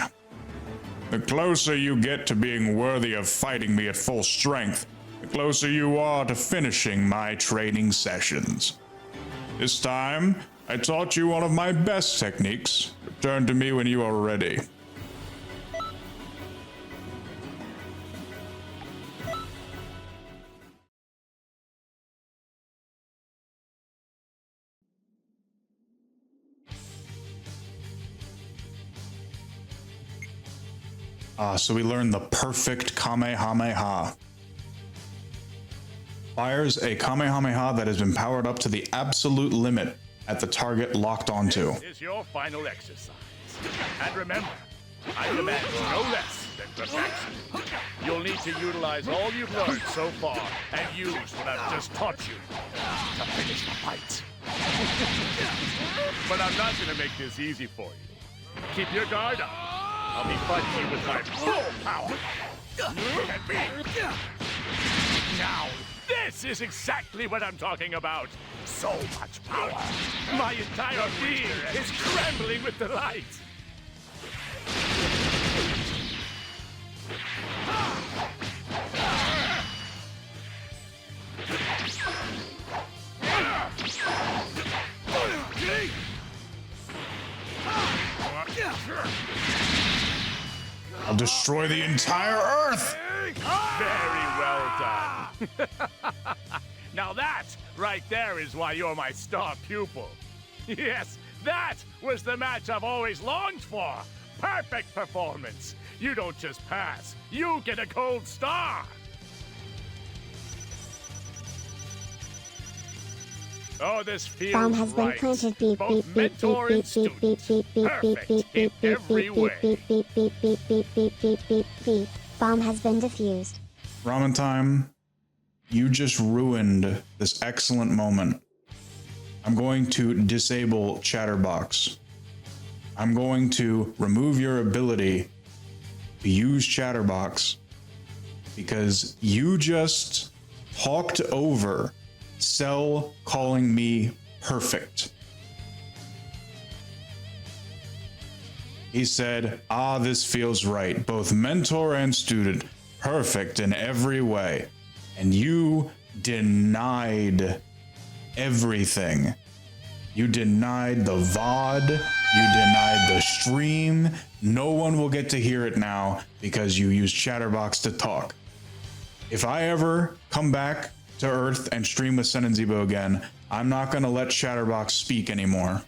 The closer you get to being worthy of fighting me at full strength, the closer you are to finishing my training sessions. This time, I taught you one of my best techniques. Return to me when you are ready. So we learned the perfect Kamehameha. Fires a Kamehameha that has been powered up to the absolute limit at the target locked onto. This is your final exercise. And remember, I demand no less than perfection. You'll need to utilize all you've learned so far and use what I've just taught you to finish the fight. But I'm not going to make this easy for you. Keep your guard up. I'll be fighting you with my full power. Look at me. Now, This is exactly what I'm talking about. So much power. My entire being is trembling with delight. I'll destroy the entire Earth! Very well done. Now that right there is why you're my star pupil. Yes, that was the match I've always longed for. Perfect performance. You don't just pass, you get a gold star. Oh, this feels Bomb has been right. planted. Beep Both beep beep mentor beep and beep beep student. beep beep beep Perfect beep in beep beep every beep way. beep beep beep beep beep beep beep beep beep. Bomb has been defused. Ramen time, you just ruined this excellent moment. I'm going to disable Chatterbox. I'm going to remove your ability to use Chatterbox because you just talked over Cell calling me perfect. He said, "Ah, this feels right. Both mentor and student, perfect in every way." And you denied everything. You denied the VOD. You denied the stream. No one will get to hear it now because you used Chatterbox to talk. If I ever come back to Earth and stream with Sen and Zebo again, I'm not going to let Chatterbox speak anymore.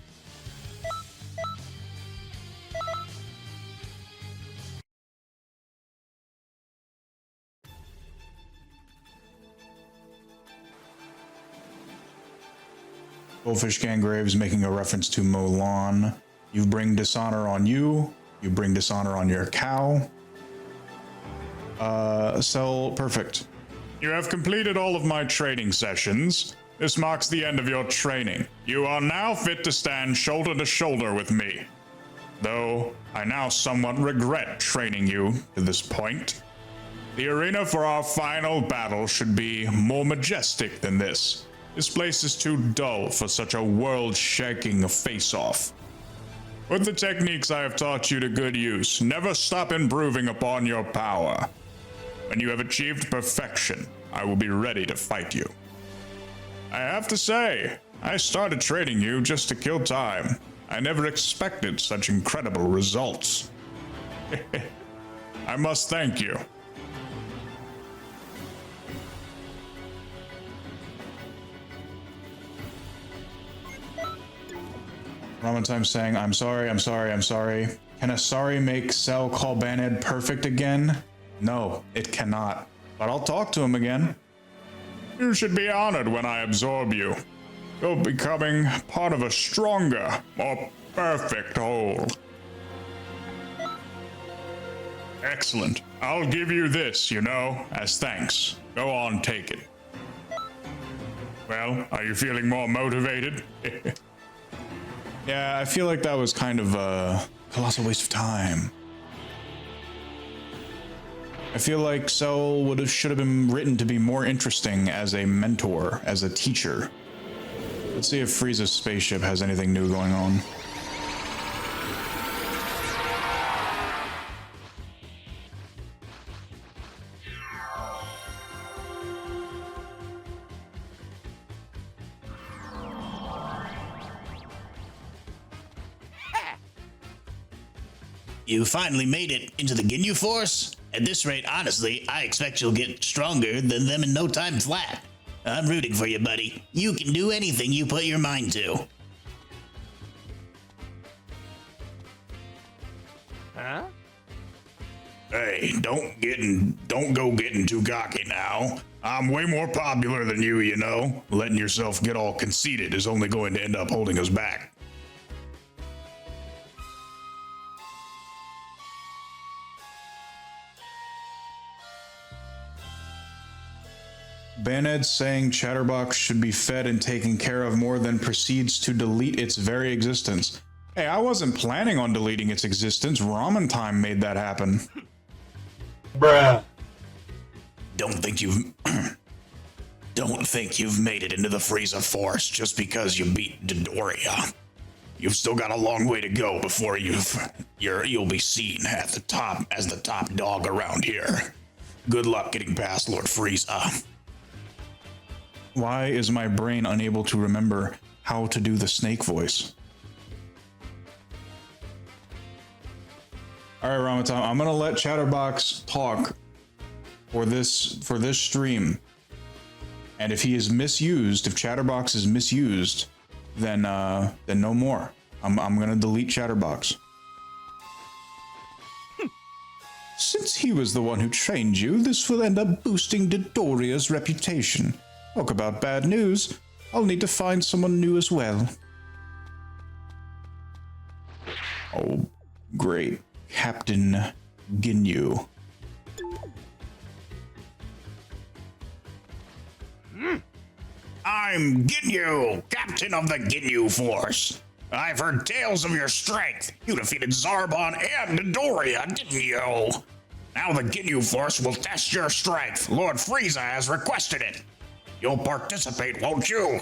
Goldfish Gangraves making a reference to Mulan. You bring dishonor on you. You bring dishonor on your cow. Cell perfect. You have completed all of my training sessions. This marks the end of your training. You are now fit to stand shoulder to shoulder with me. Though I now somewhat regret training you to this point. The arena for our final battle should be more majestic than this. This place is too dull for such a world-shaking face-off. Put the techniques I have taught you to good use. Never stop improving upon your power. When you have achieved perfection, I will be ready to fight you. I have to say, I started training you just to kill time. I never expected such incredible results. I must thank you. Ramen time saying, I'm sorry, I'm sorry, I'm sorry. Can a sorry make Cell call Banhead perfect again? No, it cannot. But I'll talk to him again. You should be honored when I absorb you. You're becoming part of a stronger, more perfect whole. Excellent. I'll give you this, as thanks. Go on, take it. Well, are you feeling more motivated? Yeah, I feel like that was kind of a colossal waste of time. I feel like Cell should have been written to be more interesting as a mentor, as a teacher. Let's see if Frieza's spaceship has anything new going on. You finally made it into the Ginyu Force? At this rate, honestly, I expect you'll get stronger than them in no time flat. I'm rooting for you, buddy. You can do anything you put your mind to. Huh? Hey, don't go getting too cocky now. I'm way more popular than you, Letting yourself get all conceited is only going to end up holding us back. Banhead saying Chatterbox should be fed and taken care of more than proceeds to delete its very existence. Hey, I wasn't planning on deleting its existence. Ramen Time made that happen. Bruh. Don't think you've Don't think you've made it into the Frieza Force just because you beat Dodoria. You've still got a long way to go before you'll be seen at the top as the top dog around here. Good luck getting past Lord Frieza. Why is my brain unable to remember how to do the snake voice? All right, Ramadan, I'm gonna let Chatterbox talk for this stream, and if he is misused, if Chatterbox is misused, then no more. I'm gonna delete Chatterbox. Since he was the one who trained you, this will end up boosting Dodoria's reputation. Talk about bad news. I'll need to find someone new as well. Oh, great. Captain Ginyu. I'm Ginyu, captain of the Ginyu Force. I've heard tales of your strength. You defeated Zarbon and Dodoria, didn't you? Now the Ginyu Force will test your strength. Lord Frieza has requested it. You'll participate, won't you?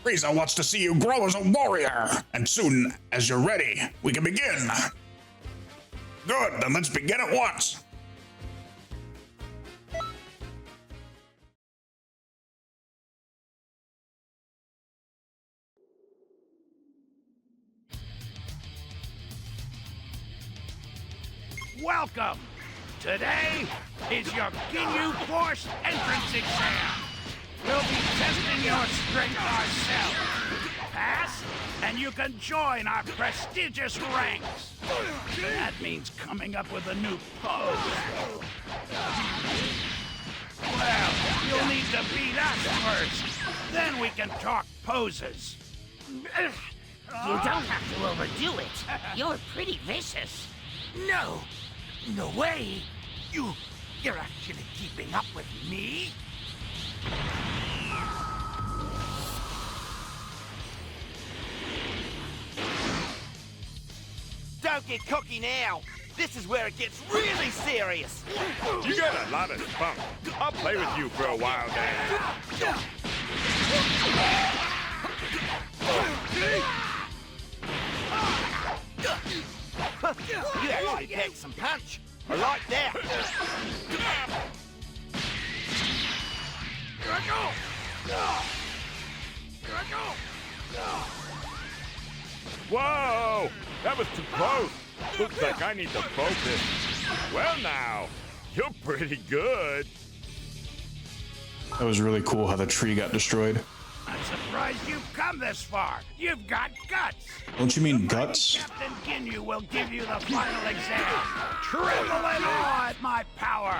Frieza wants to see you grow as a warrior. And soon as you're ready, we can begin. Good, then let's begin at once. Welcome! Today is your Ginyu Force entrance exam. We'll be testing your strength ourselves. Pass, and you can join our prestigious ranks. That means coming up with a new pose. Well, you'll need to beat us first. Then we can talk poses. You don't have to overdo it. You're pretty vicious. No! No way! You're actually keeping up with me? Don't get cocky now. This is where it gets really serious. You got a lot of spunk. I'll play with you for a while, Dan. You actually packed some punch. I like that. Here I go! Here I go! Whoa! That was too close. Looks like I need to focus. Well now, you're pretty good. That was really cool how the tree got destroyed. I'm surprised you've come this far. You've got guts. Don't you mean guts? Captain Ginyu will give you the final exam. Tremble in awe at my power.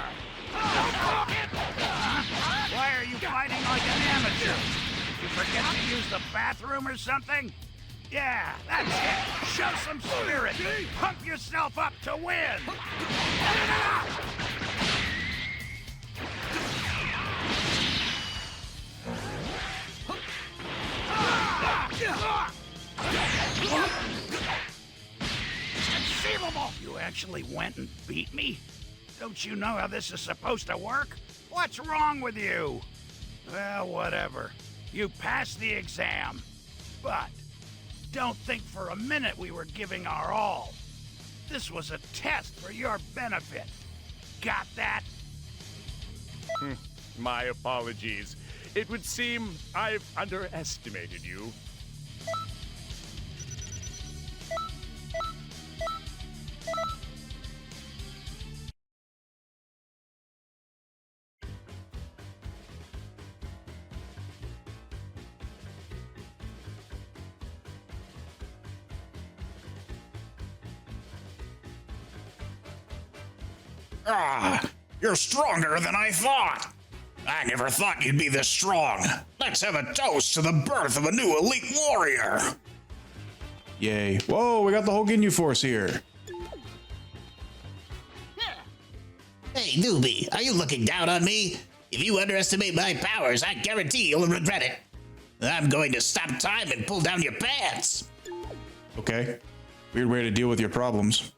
Why are you fighting like an amateur? Did you forget to use the bathroom or something? Yeah, that's it. Show some spirit. Pump yourself up to win. Inconceivable! You actually went and beat me? Don't you know how this is supposed to work? What's wrong with you? Well, whatever. You passed the exam. But don't think for a minute we were giving our all. This was a test for your benefit. Got that? My apologies. It would seem I've underestimated you. Ah, you're stronger than I thought. I never thought you'd be this strong. Let's have a toast to the birth of a new elite warrior. Yay. Whoa, we got the whole Ginyu Force here. Hey, newbie, are you looking down on me? If you underestimate my powers, I guarantee you'll regret it. I'm going to stop time and pull down your pants. Okay. Weird way to deal with your problems.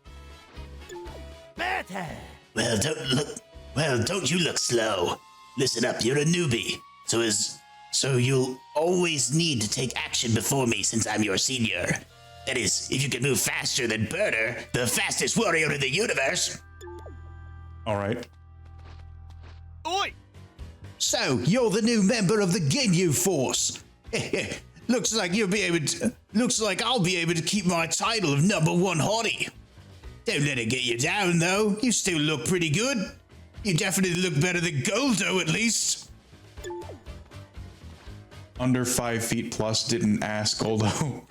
Better. Well, don't you look slow. Listen up, you're a newbie. So you'll always need to take action before me since I'm your senior. That is, if you can move faster than Burner, the fastest warrior in the universe. All right. Oi! So, you're the new member of the Ginyu Force. Looks like I'll be able to keep my title of #1 hottie. Don't let it get you down, though. You still look pretty good. You definitely look better than Goldo, at least. Under 5 feet plus didn't ask Goldo.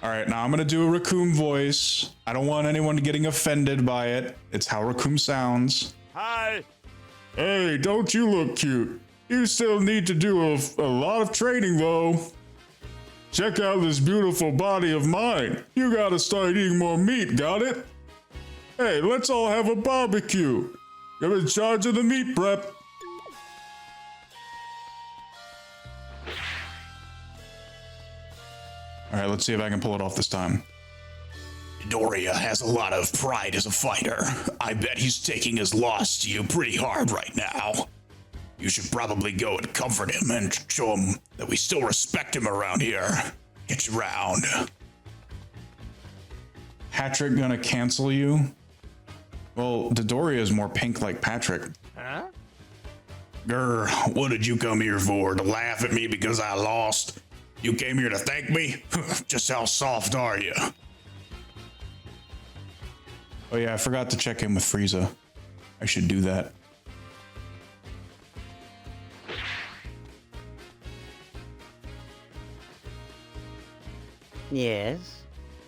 All right, now I'm gonna do a Raccoon voice. I don't want anyone getting offended by it. It's how Raccoon sounds. Hi. Hey, don't you look cute? You still need to do a lot of training, though. Check out this beautiful body of mine. You gotta start eating more meat, got it? Hey, let's all have a barbecue. You're in charge of the meat prep. All right, let's see if I can pull it off this time. Doria has a lot of pride as a fighter. I bet he's taking his loss to you pretty hard right now. You should probably go and comfort him and show him that we still respect him around here. Get you round. Patrick gonna cancel you? Well, Dodoria is more pink like Patrick. Huh? Grr, what did you come here for? To laugh at me because I lost? You came here to thank me? Just how soft are you? Oh yeah, I forgot to check in with Frieza. I should do that. Yes?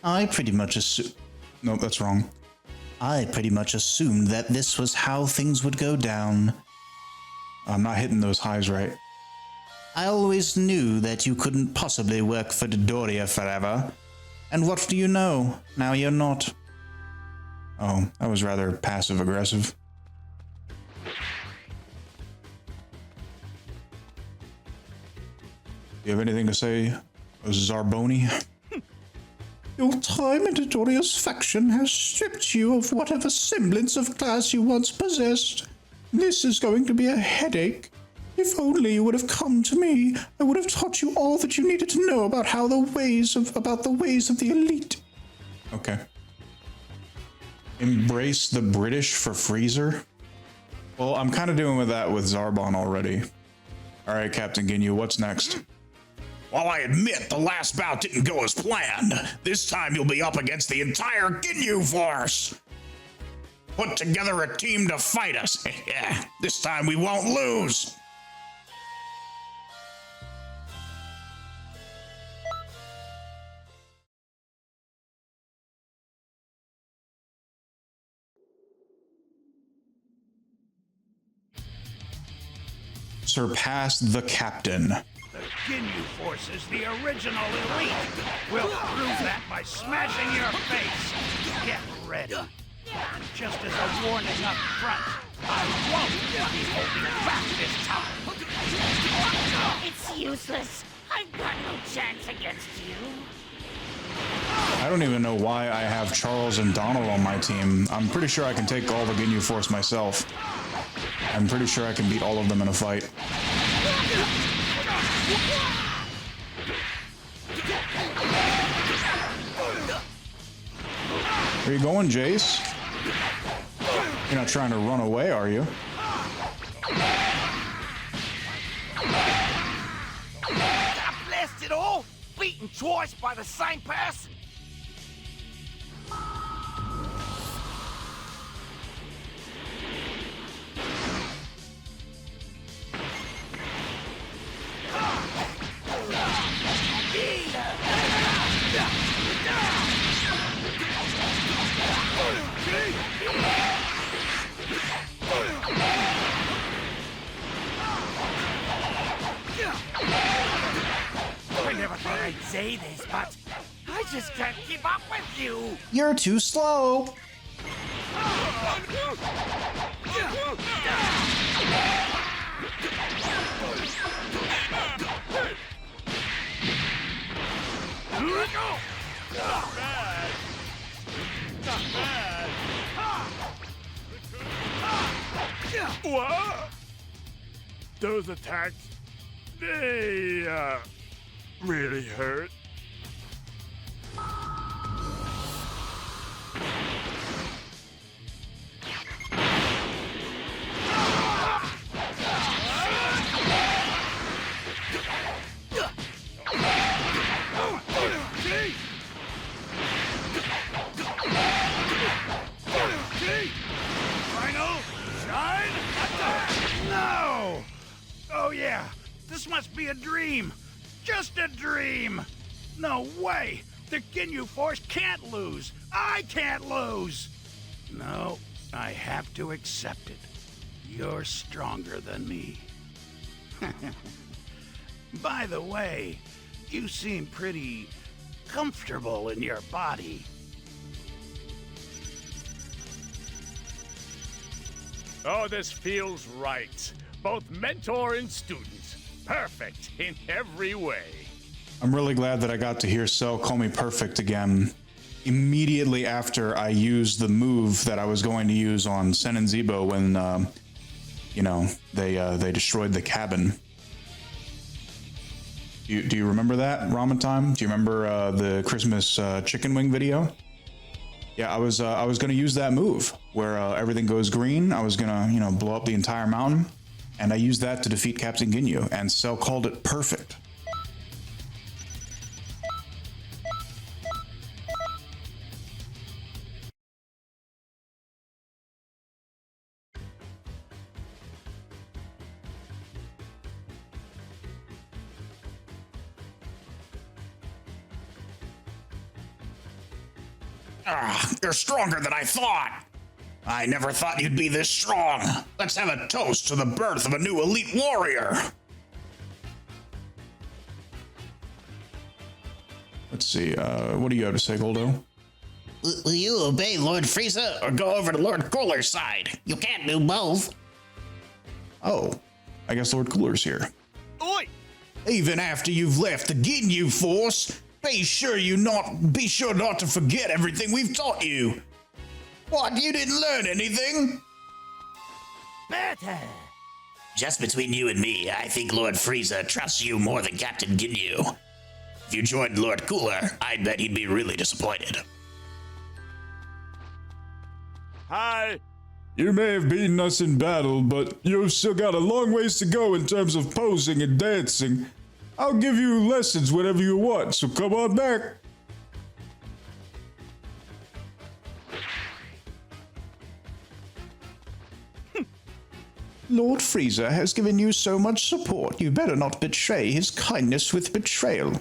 I pretty much assume... Nope, that's wrong. I pretty much assumed that this was how things would go down. I'm not hitting those highs right. I always knew that you couldn't possibly work for Dodoria forever. And what do you know? Now you're not. Oh, that was rather passive-aggressive. Do you have anything to say, Zarboni? Your time in Dodoria's faction has stripped you of whatever semblance of class you once possessed. This is going to be a headache. If only you would have come to me, I would have taught you all that you needed to know about the ways of the elite. Okay. Embrace the British for Freezer? Well, I'm kind of doing that with Zarbon already. All right, Captain Ginyu, what's next? While I admit the last bout didn't go as planned, this time you'll be up against the entire Ginyu Force. Put together a team to fight us. This time we won't lose. Surpass the Captain. The Ginyu Force is the original elite. We'll prove that by smashing your face. Get ready. And just as a warning up front, I won't be holding back this time. It's useless. I've got no chance against you. I don't even know why I have Charles and Donald on my team. I'm pretty sure I can take all the Ginyu Force myself. I'm pretty sure I can beat all of them in a fight. Where you going, Jace? You're not trying to run away, are you? I blessed it all! Beaten twice by the same person! I never thought I'd say this, but I just can't keep up with you! You're too slow. Not bad. Not bad. What? those attacks, they, really hurt. Final shine attack! No! Oh yeah, this must be a dream. Just a dream. No way. The Ginyu Force can't lose. I can't lose. No, I have to accept it. You're stronger than me. By the way, you seem pretty comfortable in your body. Oh, this feels right. Both mentor and student. Perfect in every way. I'm really glad that I got to hear Cell call me perfect again immediately after I used the move that I was going to use on Sen and Zebo when, you know, they destroyed the cabin. Do you remember that, Ramen Time? Do you remember the Christmas chicken wing video? Yeah, I was gonna use that move where everything goes green. I was gonna, you know, blow up the entire mountain, and I used that to defeat Captain Ginyu, and Cell called it perfect. You're stronger than I thought. I never thought you'd be this strong. Let's have a toast to the birth of a new elite warrior. Let's see, what do you have to say, Goldo? Will you obey Lord Frieza or go over to Lord Cooler's side? You can't do both. Oh, I guess Lord Cooler's here. Oi! Even after you've left the Ginyu Force, be sure not to forget everything we've taught you. What, you didn't learn anything? Better! Just between you and me, I think Lord Frieza trusts you more than Captain Ginyu. If you joined Lord Cooler, I'd bet he'd be really disappointed. Hi. You may have beaten us in battle, but you've still got a long ways to go in terms of posing and dancing. I'll give you lessons whenever you want, so come on back. Lord Frieza has given you so much support. You better not betray his kindness with betrayal.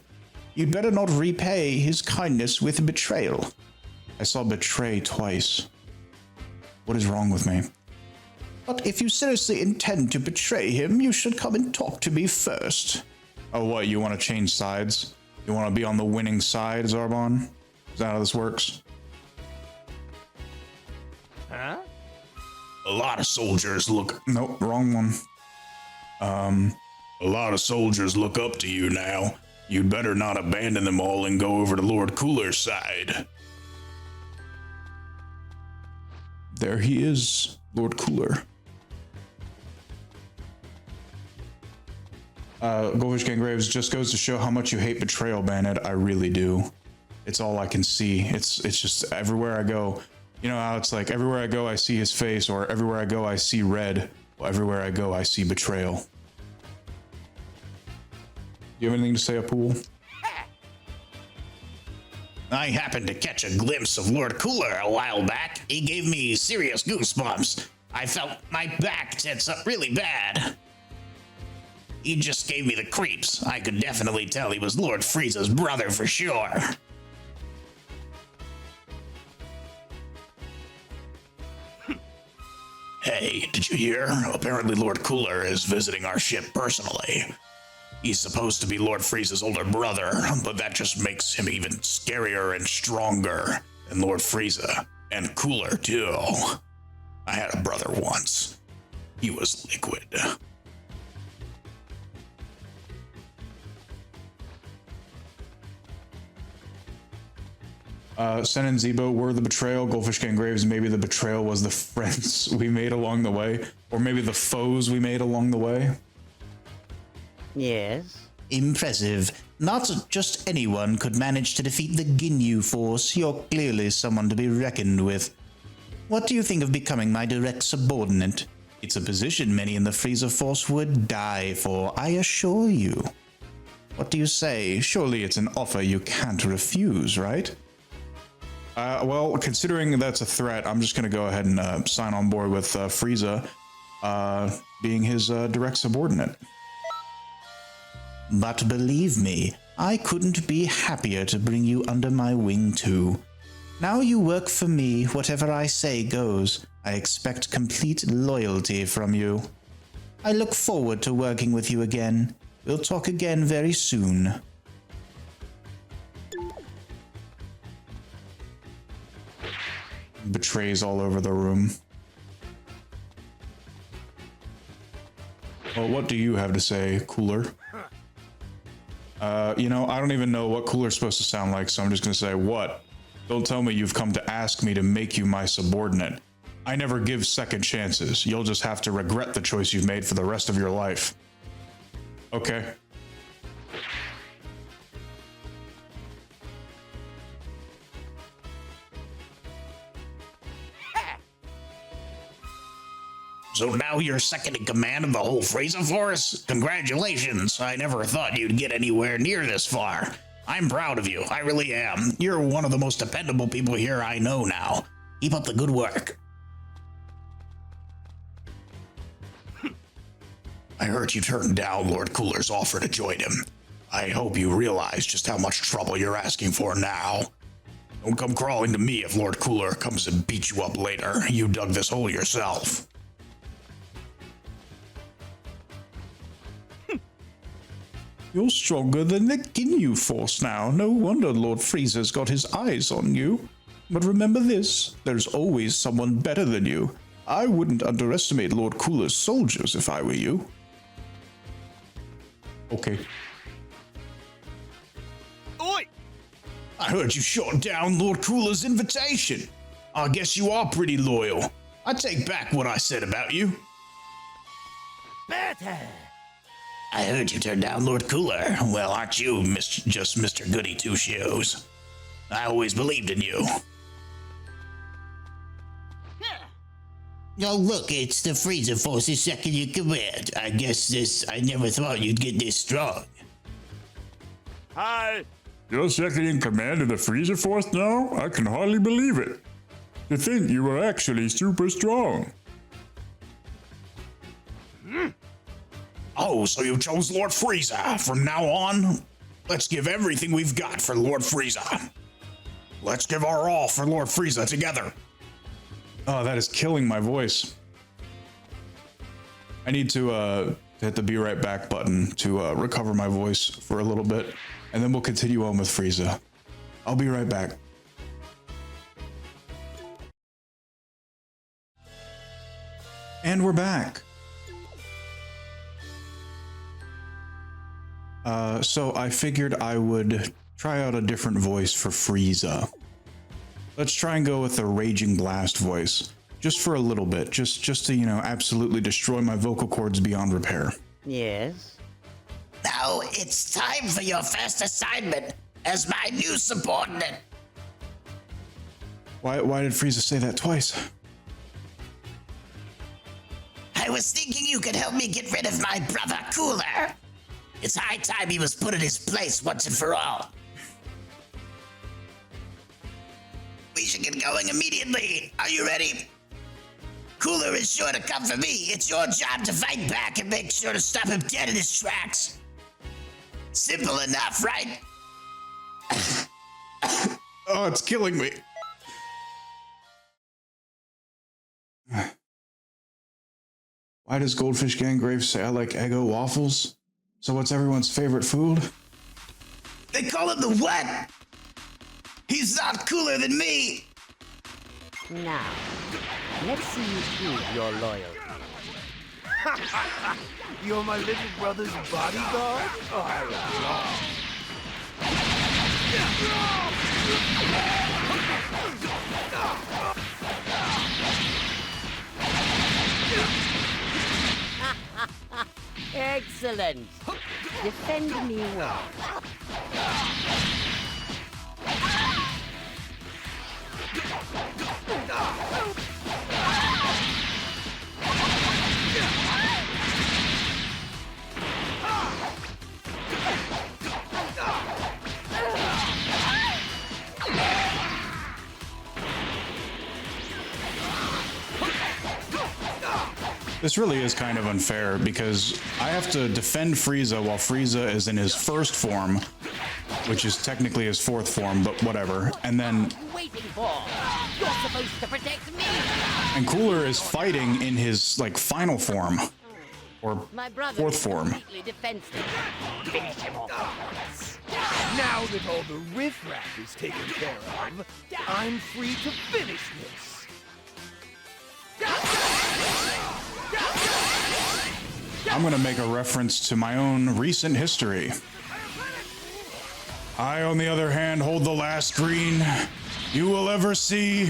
You'd better not repay his kindness with betrayal. I saw betray twice. What is wrong with me? But if you seriously intend to betray him, you should come and talk to me first. Oh, what? You want to change sides? You want to be on the winning side, Zarbon? Is that how this works? Huh? A lot of soldiers look... Nope, wrong one. A lot of soldiers look up to you now. You'd better not abandon them all and go over to Lord Cooler's side. There he is, Lord Cooler. Goldfish Gang Graves, just goes to show how much you hate betrayal, Bandit. I really do. It's all I can see. It's just everywhere I go. You know how it's like everywhere I go I see his face, or everywhere I go I see red. Well, everywhere I go I see betrayal. Do you have anything to say, Apool? I happened to catch a glimpse of Lord Cooler a while back. He gave me serious goosebumps. I felt my back tense up really bad. He just gave me the creeps. I could definitely tell he was Lord Frieza's brother for sure. Hey, did you hear? Apparently Lord Cooler is visiting our ship personally. He's supposed to be Lord Frieza's older brother, but that just makes him even scarier and stronger than Lord Frieza. And cooler, too. I had a brother once. He was liquid. Sen and Zebo were the betrayal. Goldfish Gang Graves, maybe the betrayal was the friends we made along the way. Or maybe the foes we made along the way. Yes? Impressive. Not just anyone could manage to defeat the Ginyu Force. You're clearly someone to be reckoned with. What do you think of becoming my direct subordinate? It's a position many in the Frieza Force would die for, I assure you. What do you say? Surely it's an offer you can't refuse, right? Well, considering that's a threat, I'm just going to go ahead and sign on board with Frieza being his direct subordinate. But believe me, I couldn't be happier to bring you under my wing too. Now you work for me, whatever I say goes. I expect complete loyalty from you. I look forward to working with you again. We'll talk again very soon. Betrays all over the room. Well, what do you have to say, Cooler? You know, I don't even know what Cooler's supposed to sound like, so I'm just gonna say, what? Don't tell me you've come to ask me to make you my subordinate. I never give second chances. You'll just have to regret the choice you've made for the rest of your life. Okay. So now you're second in command of the whole Frieza Force? Congratulations. I never thought you'd get anywhere near this far. I'm proud of you. I really am. You're one of the most dependable people here I know now. Keep up the good work. I heard you turned down Lord Cooler's offer to join him. I hope you realize just how much trouble you're asking for now. Don't come crawling to me if Lord Cooler comes and beats you up later. You dug this hole yourself. You're stronger than the Ginyu Force now. No wonder Lord Frieza's got his eyes on you. But remember this, there's always someone better than you. I wouldn't underestimate Lord Cooler's soldiers if I were you. Okay. Oi! I heard you shot down Lord Cooler's invitation. I guess you are pretty loyal. I take back what I said about you. Better! I heard you turned down Lord Cooler. Well, aren't you just Mr. Goody Two-Shoes? I always believed in you. Oh, look, it's the Frieza Force's second in command. I never thought you'd get this strong. Hi! You're second in command of the Frieza Force now? I can hardly believe it. To think you were actually super strong. Oh, so you chose Lord Frieza. From now on, let's give everything we've got for Lord Frieza. Let's give our all for Lord Frieza together. Oh, that is killing my voice. I need to hit the be right back button to recover my voice for a little bit, and then we'll continue on with Frieza. I'll be right back. And we're back. So I figured I would try out a different voice for Frieza. Let's try and go with the Raging Blast voice, just for a little bit, just to, you know, absolutely destroy my vocal cords beyond repair. Yes? Now it's time for your first assignment as my new subordinate. Why did Frieza say that twice? I was thinking you could help me get rid of my brother Cooler. It's high time he was put in his place once and for all. We should get going immediately. Are you ready? Cooler is sure to come for me. It's your job to fight back and make sure to stop him dead in his tracks. Simple enough, right? Oh, it's killing me. Why does Goldfish Gangrave say I like Eggo waffles? So what's everyone's favorite food? They call him the what? He's not cooler than me. Now, let's see you prove your loyalty. You're my little brother's bodyguard? Oh, Excellent. Defend me well. This really is kind of unfair because I have to defend Frieza while Frieza is in his first form, which is technically his fourth form, but whatever. And then Waiting for. You're supposed to protect me. and Cooler is fighting in his like final form or My brother fourth is form. completely defenseless. Finish him off at once. Now that all the riffraff is taken care of, I'm free to finish this. I'm going to make a reference to my own recent history. I, on the other hand, hold the last green you will ever see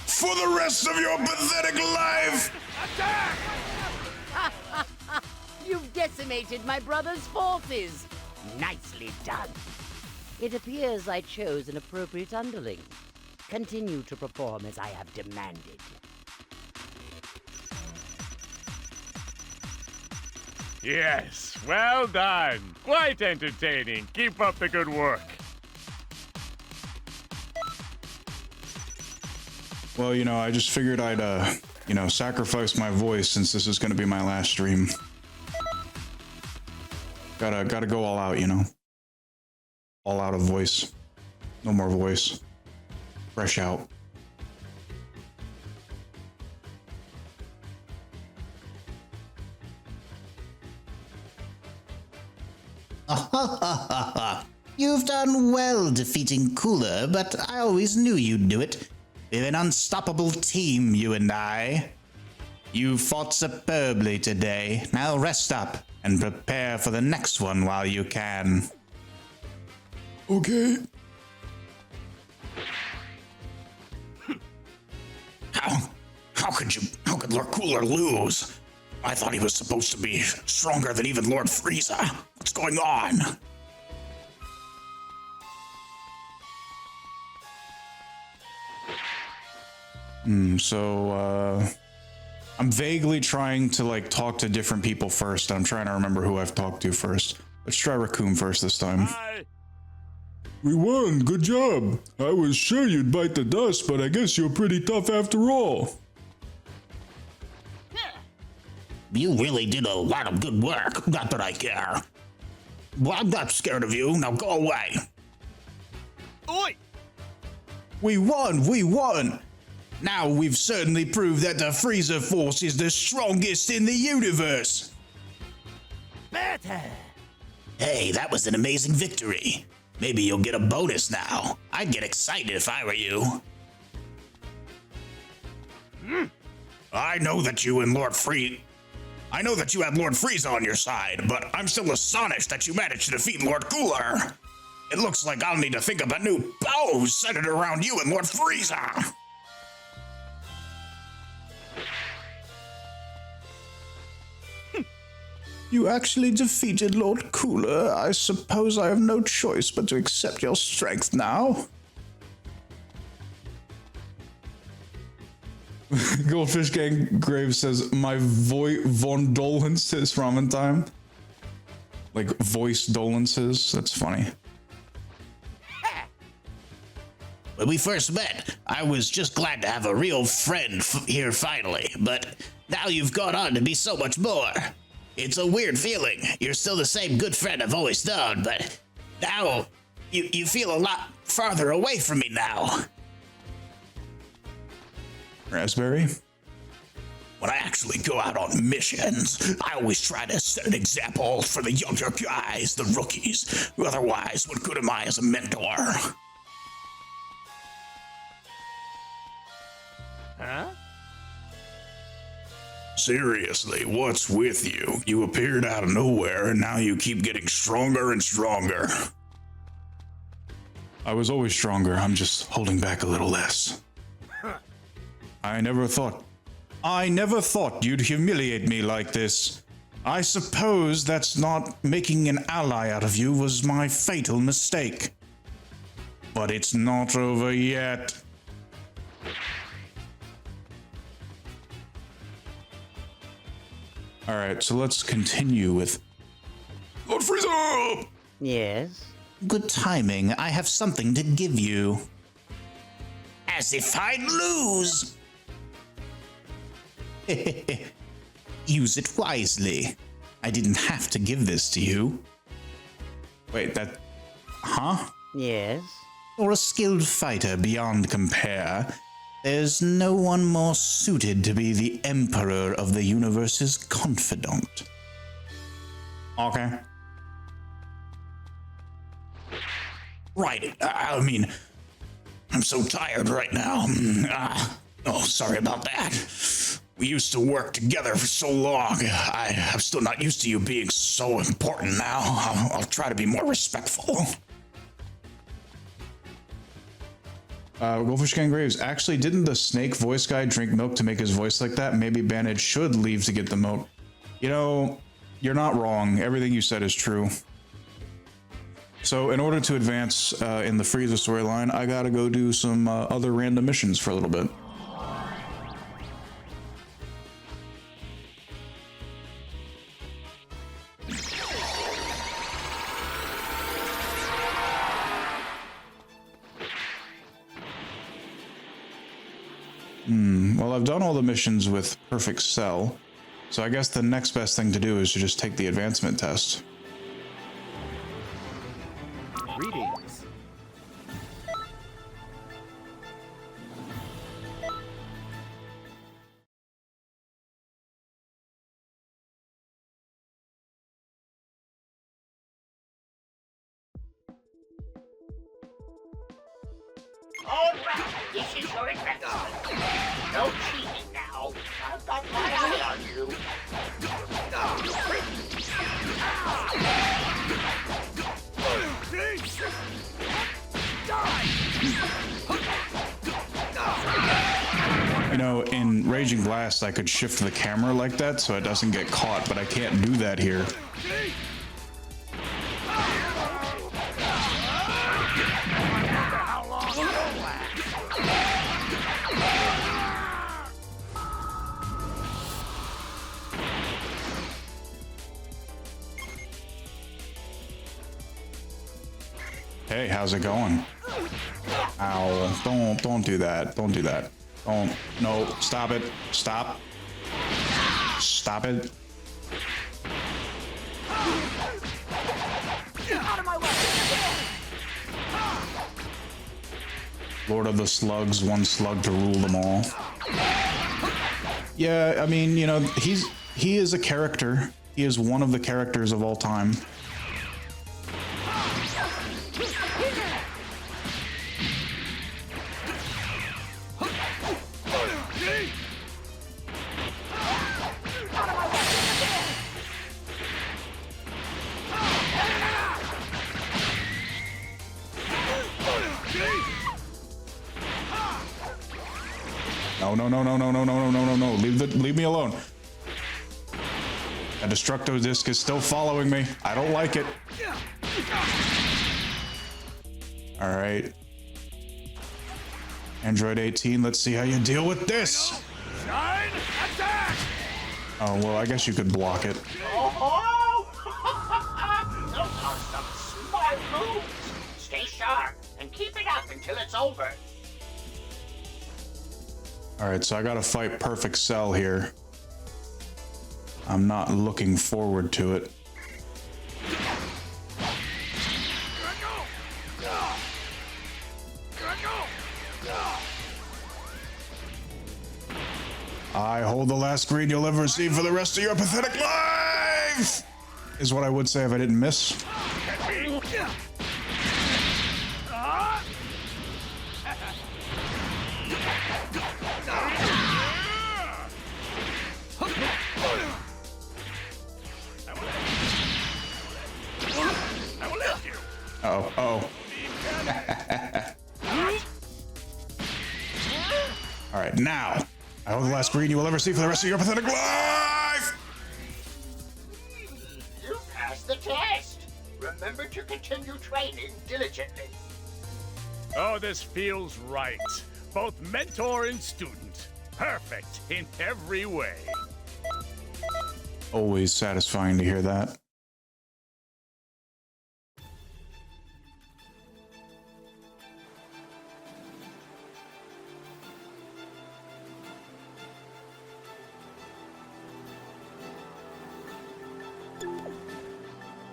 for the rest of your pathetic life. You've decimated my brother's forces. Nicely done. It appears I chose an appropriate underling. Continue to perform as I have demanded. Yes, well done. Quite entertaining. Keep up the good work. Well, you know, I just figured I'd, you know, sacrifice my voice since this is going to be my last stream. Gotta go all out, you know. All out of voice. No more voice. Fresh out. You've done well defeating Cooler, but I always knew you'd do it. We're an unstoppable team, you and I. You fought superbly today. Now rest up and prepare for the next one while you can. Okay. How could Lord Cooler lose? I thought he was supposed to be stronger than even Lord Frieza. What's going on? I'm vaguely trying to like talk to different people first. I'm trying to remember who I've talked to first. Let's try Raccoon first this time. We won, good job. I was sure you'd bite the dust, but I guess you're pretty tough after all. You really did a lot of good work. Not that I care. Well, I'm not scared of you. Now go away. Oi! We won! We won! Now we've certainly proved that the Frieza Force is the strongest in the universe! Better! Hey, that was an amazing victory. Maybe you'll get a bonus now. I'd get excited if I were you. I know that you and I know that you had Lord Frieza on your side, but I'm still astonished that you managed to defeat Lord Cooler. It looks like I'll need to think of a new pose centered around you and Lord Frieza. You actually defeated Lord Cooler. I suppose I have no choice but to accept your strength now. Goldfish Gang Grave says, my vondolences ramen time. Like voice dolences. That's funny. When we first met, I was just glad to have a real friend here finally, but now you've gone on to be so much more. It's a weird feeling. You're still the same good friend I've always known, but now you feel a lot farther away from me now. Raspberry? When I actually go out on missions, I always try to set an example for the younger guys, the rookies. Otherwise, what good am I as a mentor? Huh? Seriously, what's with you? You appeared out of nowhere and now you keep getting stronger and stronger. I was always stronger. I'm just holding back a little less. I never thought you'd humiliate me like this. I suppose that's not making an ally out of you was my fatal mistake. But it's not over yet. Alright, so let's continue with Lord Frieza! Yes? Good timing. I have something to give you. As if I'd lose. Use it wisely. I didn't have to give this to you. Wait, that... Huh? Yes? You're a skilled fighter beyond compare. There's no one more suited to be the Emperor of the Universe's confidant. Okay. Right, I mean, I'm so tired right now. Oh, sorry about that. We used to work together for so long. I'm still not used to you being so important now. I'll try to be more respectful. Wolfish Gang Graves, actually, didn't the snake voice guy drink milk to make his voice like that? Maybe Bandage should leave to get the milk. You know, you're not wrong. Everything you said is true. So in order to advance in the Frieza storyline, I gotta go do some other random missions for a little bit. Well, I've done all the missions with Perfect Cell, so I guess the next best thing to do is to just take the advancement test. Greetings. All right, this is your investment. No cheating now. I've got my eye on you. You know, in Raging Blast, I could shift the camera like that so it doesn't get caught, but I can't do that here. Hey, how's it going? Ow, don't do that. Don't do that. Don't. No, stop it. Stop. Stop it. Out of my way! Lord of the Slugs, one slug to rule them all. Yeah, I mean, you know, he is a character. He is one of the characters of all time. No. Leave me alone. A Destructo Disc is still following me. I don't like it. All right. Android 18, let's see how you deal with this. Shine attack! Oh, well, I guess you could block it. Oh! Those are some smart moves. Stay sharp and keep it up until it's over. All right, so I gotta fight Perfect Cell here. I'm not looking forward to it. I hold the last green you'll ever receive for the rest of your pathetic life! Is what I would say if I didn't miss. Oh. All right, now. I hold the last green you will ever see for the rest of your pathetic life! remember to continue training diligently. Oh, this feels right. Both mentor and student. Perfect in every way. Always satisfying to hear that.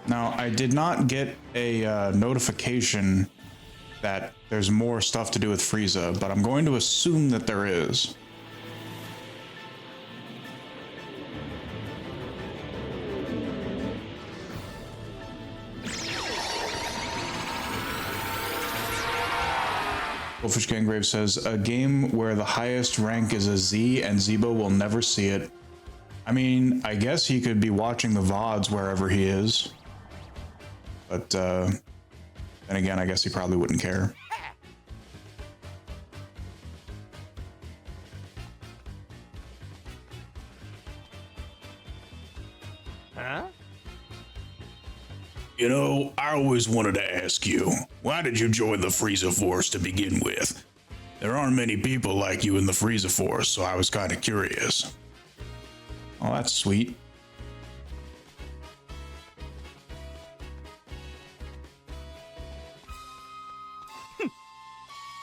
Now, I did not get a notification that there's more stuff to do with Frieza, but I'm going to assume that there is. Wolfish Gangrave says, a game where the highest rank is a Z and Zebo will never see it. I mean, I guess he could be watching the VODs wherever he is. But, then again, I guess he probably wouldn't care. Huh? You know, I always wanted to ask you, why did you join the Frieza Force to begin with? There aren't many people like you in the Frieza Force, so I was kind of curious. Oh, that's sweet.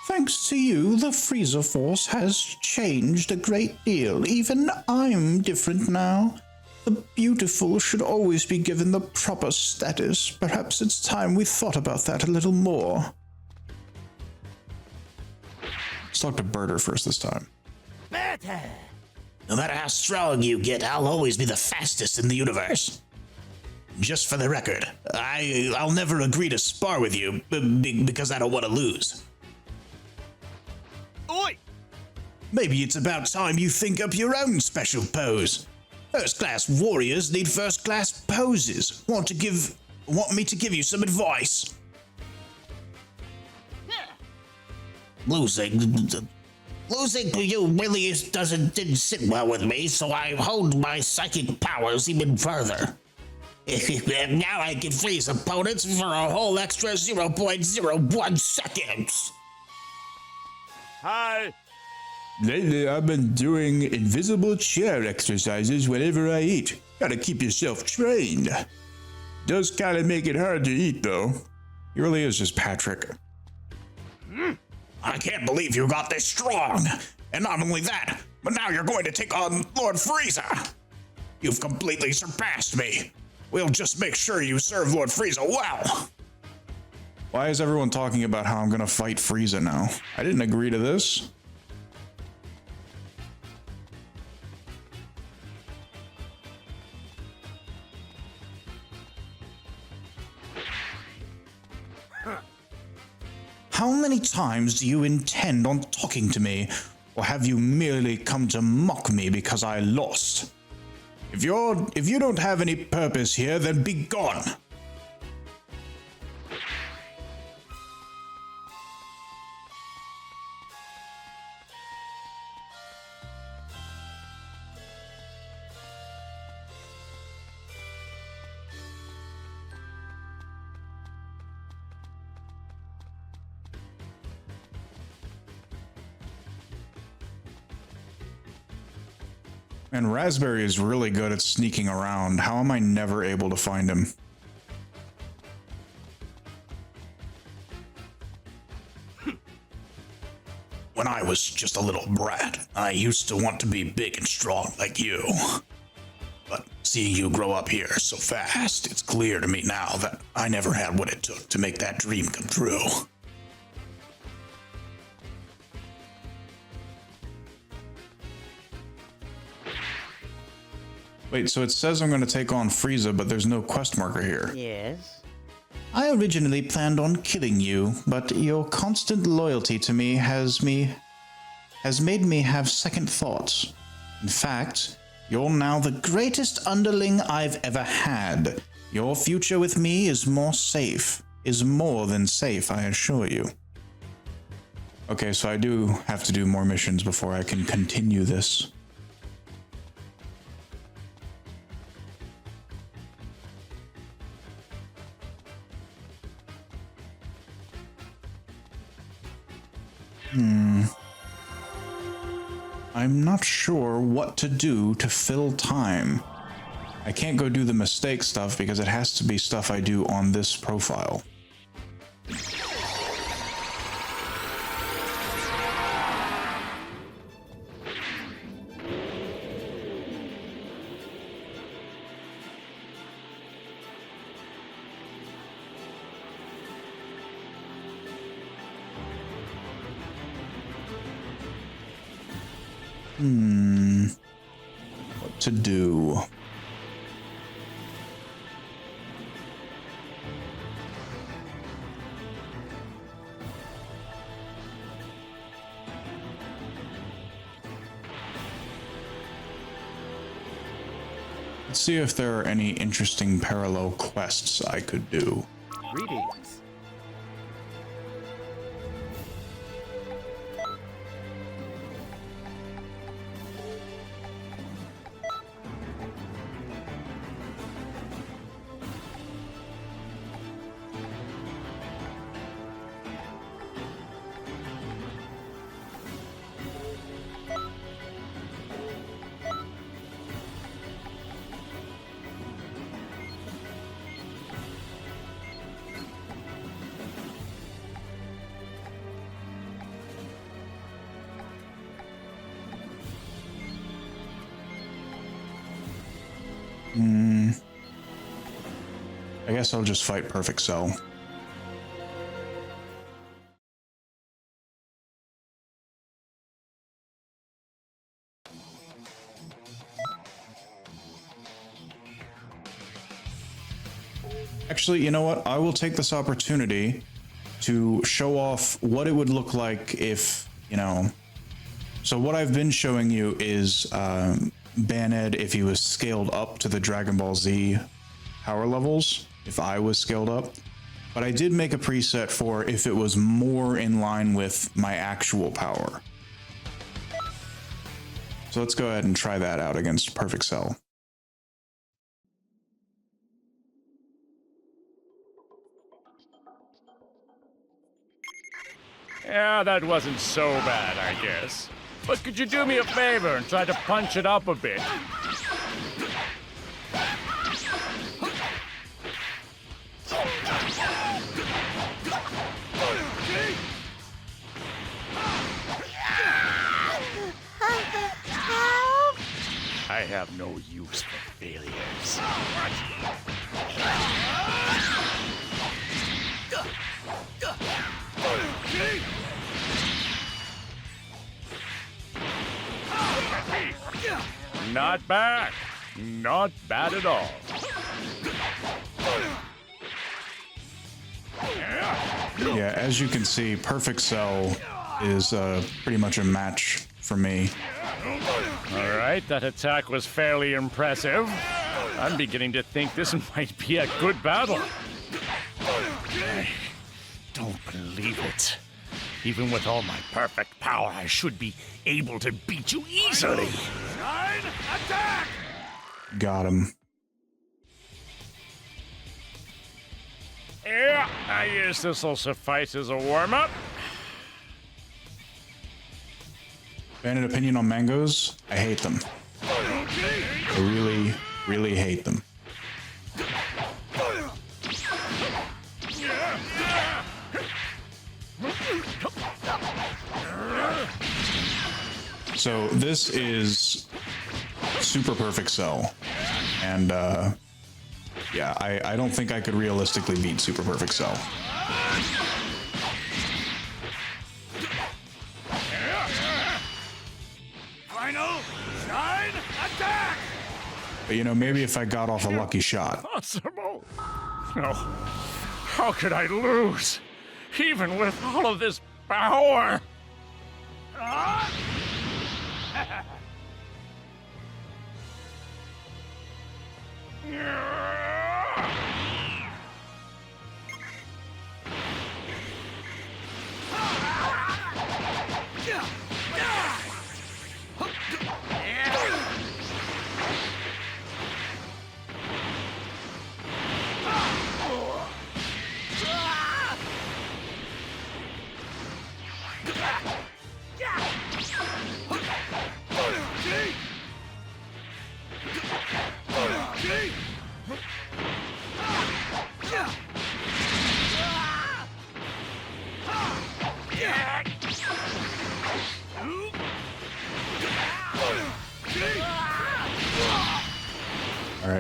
Thanks to you, the Frieza Force has changed a great deal. Even I'm different now. The beautiful should always be given the proper status. Perhaps it's time we thought about that a little more. Let's talk to Birder first this time. Better. No matter how strong you get, I'll always be the fastest in the universe. Just for the record, I'll never agree to spar with you because I don't want to lose. Oi! Maybe it's about time you think up your own special pose. First-class warriors need first-class poses. Want me to give you some advice? Losing you really didn't sit well with me, so I honed my psychic powers even further. Now I can freeze opponents for a whole extra 0.01 seconds. Hi. Lately, I've been doing invisible chair exercises whenever I eat. Gotta keep yourself trained. Does kinda make it hard to eat, though. He really is just Patrick. I can't believe you got this strong. And not only that, but now you're going to take on Lord Frieza. You've completely surpassed me. We'll just make sure you serve Lord Frieza well. Why is everyone talking about how I'm gonna fight Frieza now? I didn't agree to this. How many times do you intend on talking to me? Or have you merely come to mock me because I lost? If you don't have any purpose here, then be gone. And Raspberry is really good at sneaking around. How am I never able to find him? When I was just a little brat, I used to want to be big and strong like you. But seeing you grow up here so fast, it's clear to me now that I never had what it took to make that dream come true. Wait, so it says I'm going to take on Frieza, but there's no quest marker here. Yes? I originally planned on killing you, but your constant loyalty to me has made me have second thoughts. In fact, you're now the greatest underling I've ever had. Your future with me is more than safe, I assure you. Okay, so I do have to do more missions before I can continue this. I'm not sure what to do to fill time. I can't go do the mistake stuff because it has to be stuff I do on this profile. What to do? Let's see if there are any interesting parallel quests I could do. Greetings. I guess I'll just fight Perfect Cell. Actually, you know what? I will take this opportunity to show off what it would look like if, you know... So what I've been showing you is Baned if he was scaled up to the Dragon Ball Z power levels, if I was scaled up. But I did make a preset for if it was more in line with my actual power. So let's go ahead and try that out against Perfect Cell. Yeah, that wasn't so bad, I guess. But could you do me a favor and try to punch it up a bit? I have no use for failures. Not bad. Not bad at all. Yeah, as you can see, Perfect Cell is pretty much a match for me. All right, that attack was fairly impressive. I'm beginning to think this might be a good battle. I don't believe it. Even with all my perfect power, I should be able to beat you easily. Shine, attack! Got him. Yeah, I guess this will suffice as a warm-up. Bandit opinion on mangoes? I hate them. I really, really hate them. So this is Super Perfect Cell, and yeah, I don't think I could realistically beat Super Perfect Cell. Final shine attack! But you know, maybe if I got off a lucky shot. Impossible! No, how could I lose? Even with all of this power!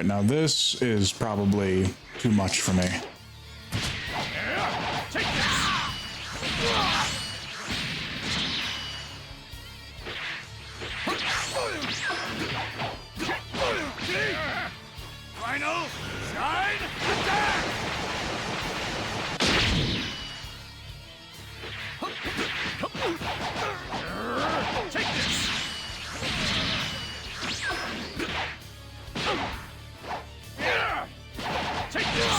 right, now this is probably too much for me. Take this! Final shine attack! Take this! Take this!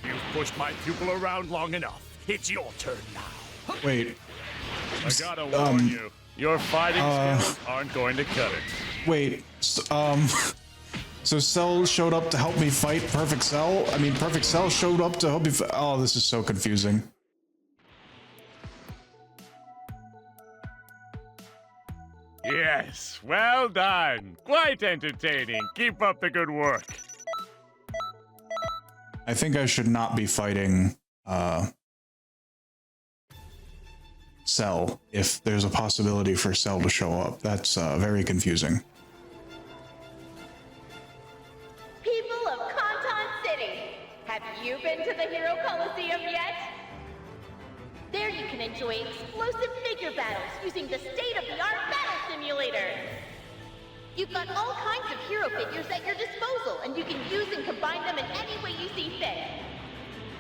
You've pushed my pupil around long enough. It's your turn now. Wait. I gotta warn you, your fighting skills aren't going to cut it. Wait, so Cell showed up to help me fight Perfect Cell? I mean, Perfect Cell showed up to help me fight. Oh, this is so confusing. Yes, well done. Quite entertaining. Keep up the good work. I think I should not be fighting, Cell if there's a possibility for Cell to show up. That's, very confusing. People of Kanton City, have you been to the Hero Coliseum yet? There you can enjoy explosive figure battles using the state-of-the-art battle simulator. You've got all kinds of hero figures at your disposal, and you can use and combine them in any way you see fit.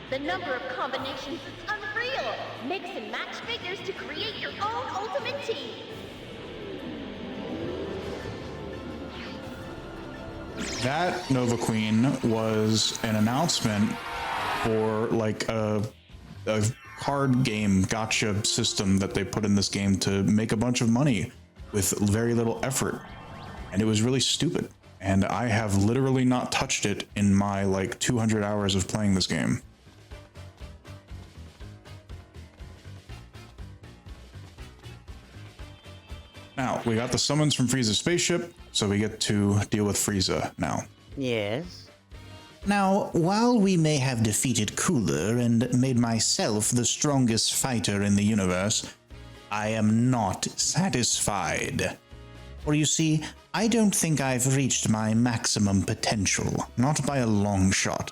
The number of combinations is unreal. Mix and match figures to create your own ultimate team. That, Nova Queen, was an announcement for like a card game gotcha system that they put in this game to make a bunch of money with very little effort. And it was really stupid. And I have literally not touched it in my like 200 hours of playing this game. Now, we got the summons from Frieza's spaceship, so we get to deal with Frieza now. Yes? Now, while we may have defeated Cooler and made myself the strongest fighter in the universe, I am not satisfied. For you see, I don't think I've reached my maximum potential, not by a long shot.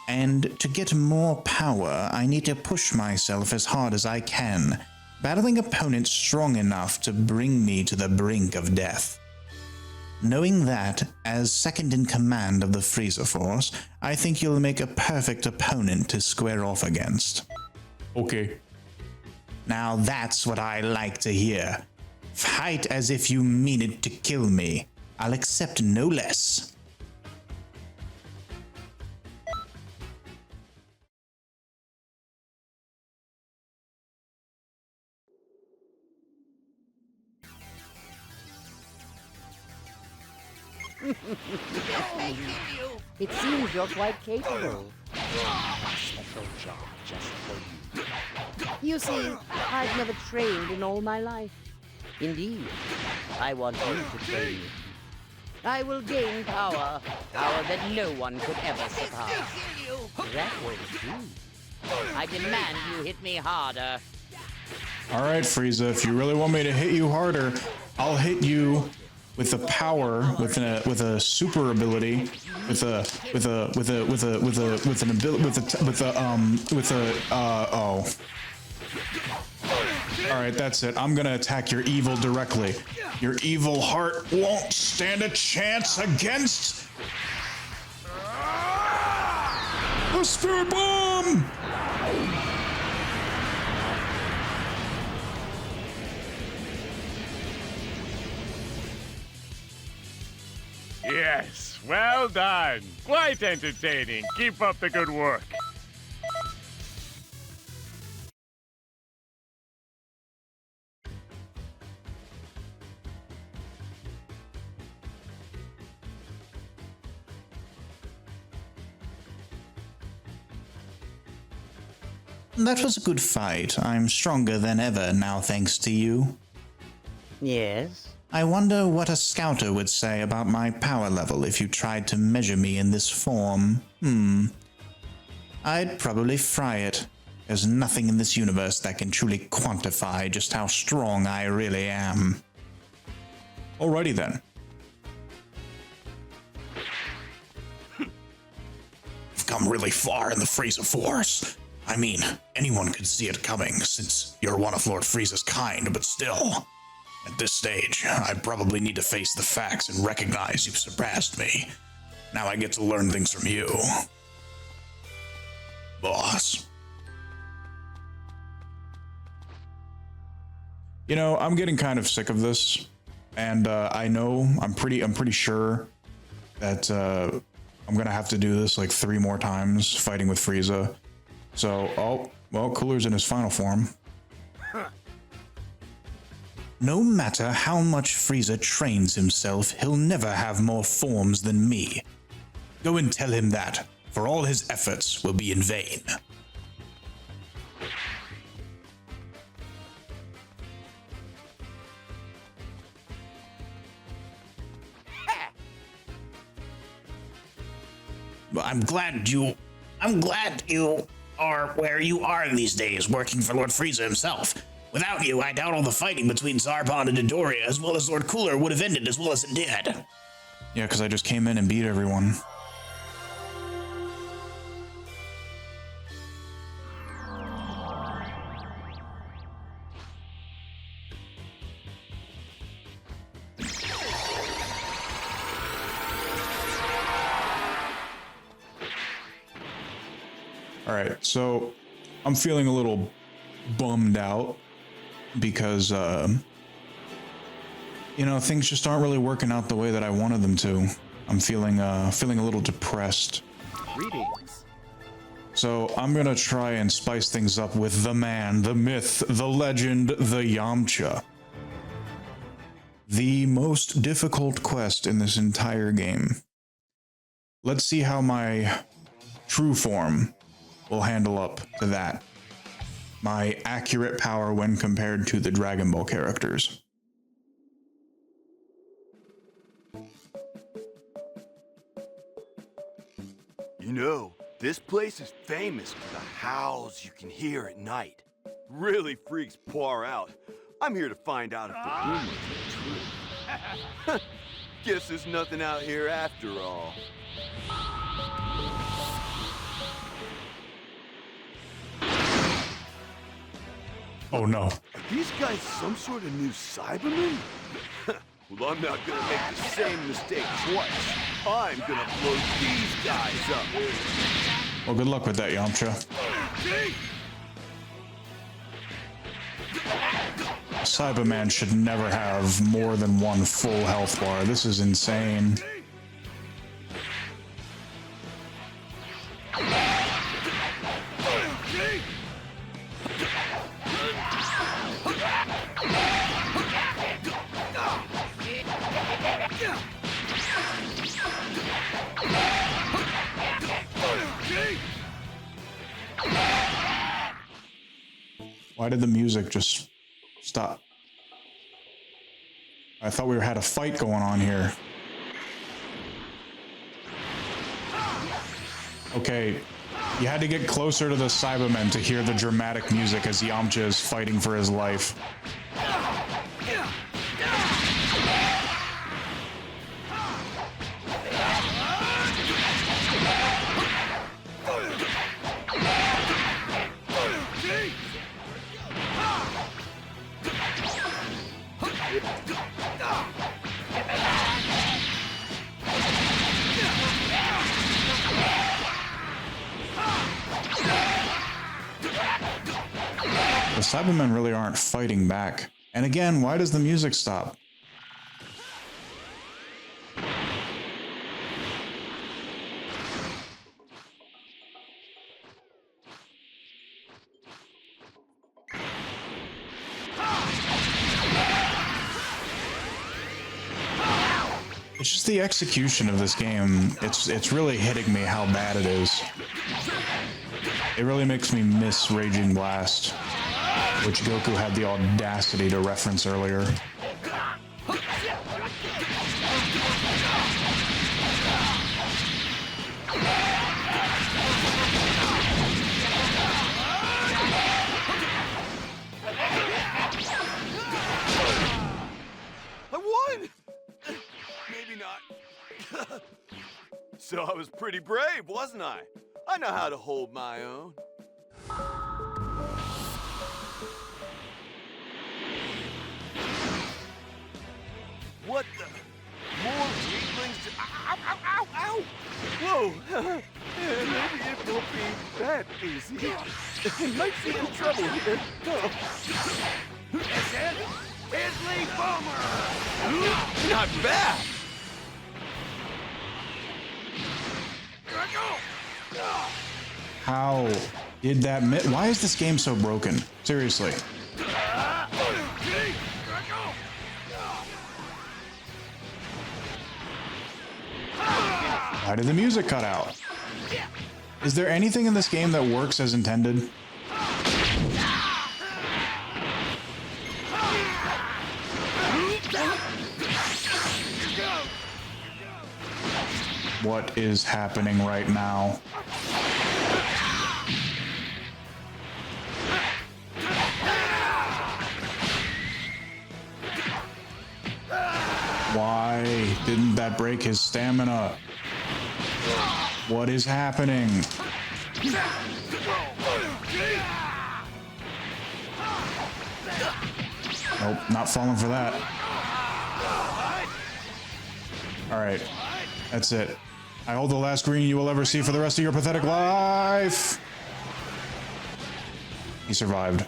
And to get more power, I need to push myself as hard as I can, battling opponents strong enough to bring me to the brink of death. Knowing that, as second in command of the Frieza Force, I think you'll make a perfect opponent to square off against. Okay. Now that's what I like to hear. Fight as if you mean it to kill me. I'll accept no less. It seems you're quite capable. Special job just for you. You see, I've never trained in all my life. Indeed, I want you to train me. I will gain power that no one could ever surpass. That way too. I demand you hit me harder. Alright, Frieza, if you really want me to hit you harder, I'll hit you with the power, with a super ability, Alright, that's it. I'm gonna attack your evil directly. Your evil heart won't stand a chance against the Spirit Bomb! Yes, well done. Quite entertaining. Keep up the good work. That was a good fight. I'm stronger than ever now thanks to you. Yes? I wonder what a scouter would say about my power level if you tried to measure me in this form. I'd probably fry it. There's nothing in this universe that can truly quantify just how strong I really am. Alrighty then. You've come really far in the Frieza Force. I mean, anyone could see it coming, since you're one of Lord Frieza's kind, but still. At this stage, I probably need to face the facts and recognize you've surpassed me. Now I get to learn things from you. Boss. You know, I'm getting kind of sick of this, and I know, I'm pretty sure that I'm gonna have to do this like 3 more times, fighting with Frieza. So, oh, well, Cooler's in his final form. No matter how much Frieza trains himself, he'll never have more forms than me. Go and tell him that, for all his efforts will be in vain. I'm glad you are where you are these days, working for Lord Frieza himself. Without you, I doubt all the fighting between Zarbon and Dodoria, as well as Lord Cooler, would have ended as well as it did. Yeah, because I just came in and beat everyone. Alright, so I'm feeling a little bummed out because, you know, things just aren't really working out the way that I wanted them to. I'm feeling a little depressed. Greetings. So I'm gonna try and spice things up with the man, the myth, the legend, the Yamcha. The most difficult quest in this entire game. Let's see how my true form will handle up to that. My accurate power when compared to the Dragon Ball characters. You know, this place is famous for the howls you can hear at night. Really freaks Poir out. I'm here to find out if the rumors are true. Guess there's nothing out here after all. Oh no. Are these guys some sort of new Cybermen? Well, I'm not gonna make the same mistake twice. I'm gonna blow these guys up. Well, good luck with that, Yamcha. Cyberman should never have more than one full health bar. This is insane. Why did the music just stop? I thought we had a fight going on here. Okay, you had to get closer to the Cybermen to hear the dramatic music as Yamcha is fighting for his life. The Cybermen really aren't fighting back. And again, why does the music stop? It's just the execution of this game. It's really hitting me how bad it is. It really makes me miss Raging Blast, which Goku had the audacity to reference earlier. So I was pretty brave, wasn't I? I know how to hold my own. What the? More weaklings? Ow, ow, ow, ow! Whoa! Maybe it won't be that easy. Might be in trouble here. Is it? Grizzly Boomer! Not bad! How did that Why is this game so broken? Seriously. Why did the music cut out? Is there anything in this game that works as intended? What is happening right now? Why didn't that break his stamina? What is happening? Nope, not falling for that. Alright, that's it. I hold the last green you will ever see for the rest of your pathetic life. He survived.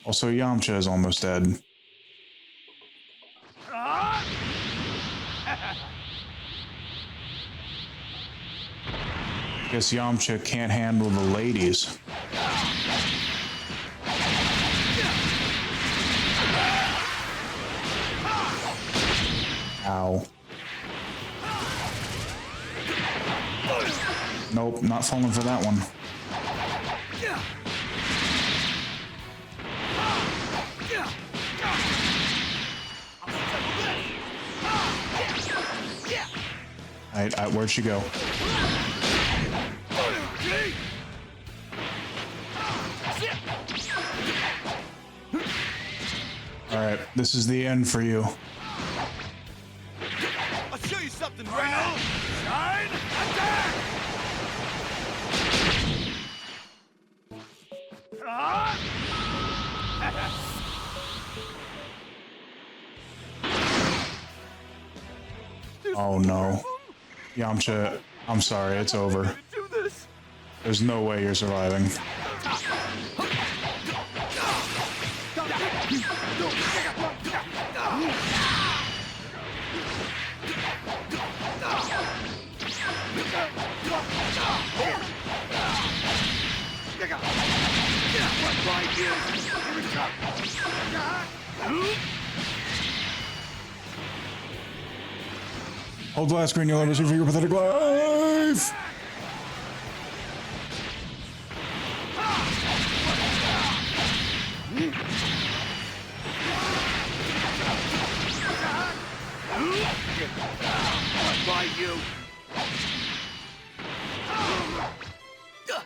Also, Yamcha is almost dead. Guess Yamcha can't handle the ladies. Ow. Nope, not falling for that one. Alright, where'd she go? Alright, this is the end for you. I'll show you something right now. Shine attack! Oh no. Yamcha, I'm sorry, it's over. There's no way you're surviving. Hold the last screen, you'll ever see for your pathetic life! By you!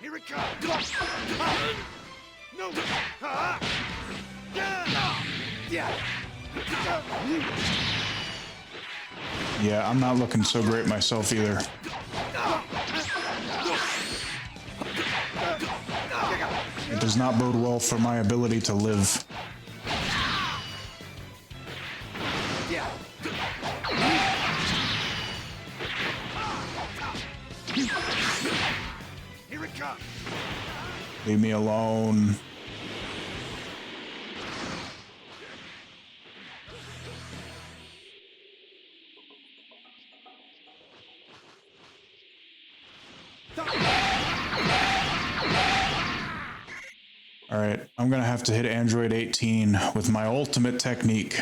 Here it comes! No! Yeah, I'm not looking so great myself either. It does not bode well for my ability to live. Here it comes! Leave me alone. Alright, I'm gonna have to hit Android 18 with my ultimate technique.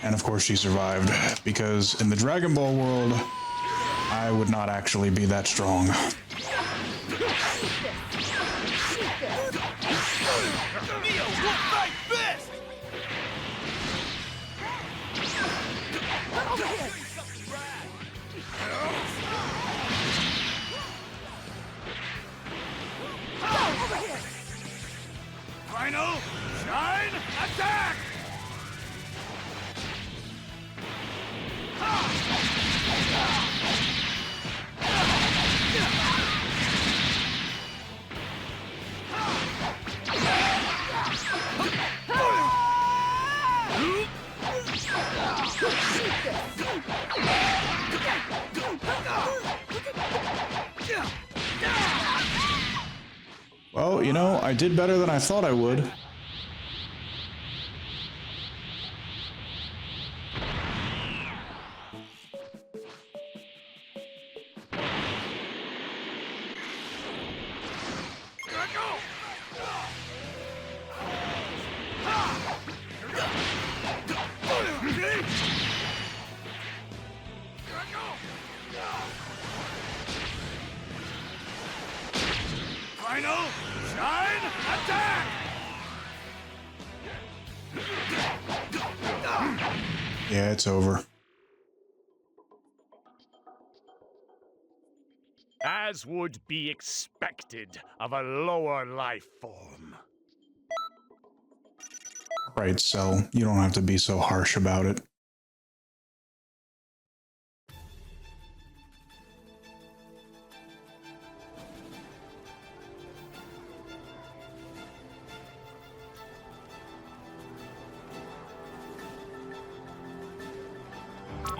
And of course she survived, because in the Dragon Ball world, I would not actually be that strong. Well, you know, I did better than I thought I would. Final Shine Attack! Yeah, it's over. As would be expected of a lower life form. Right, Cell. You don't have to be so harsh about it.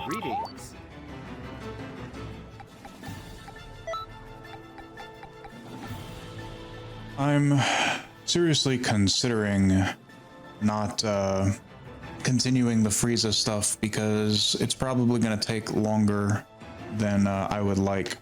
Greetings. I'm seriously considering not continuing the Frieza stuff because it's probably going to take longer than I would like.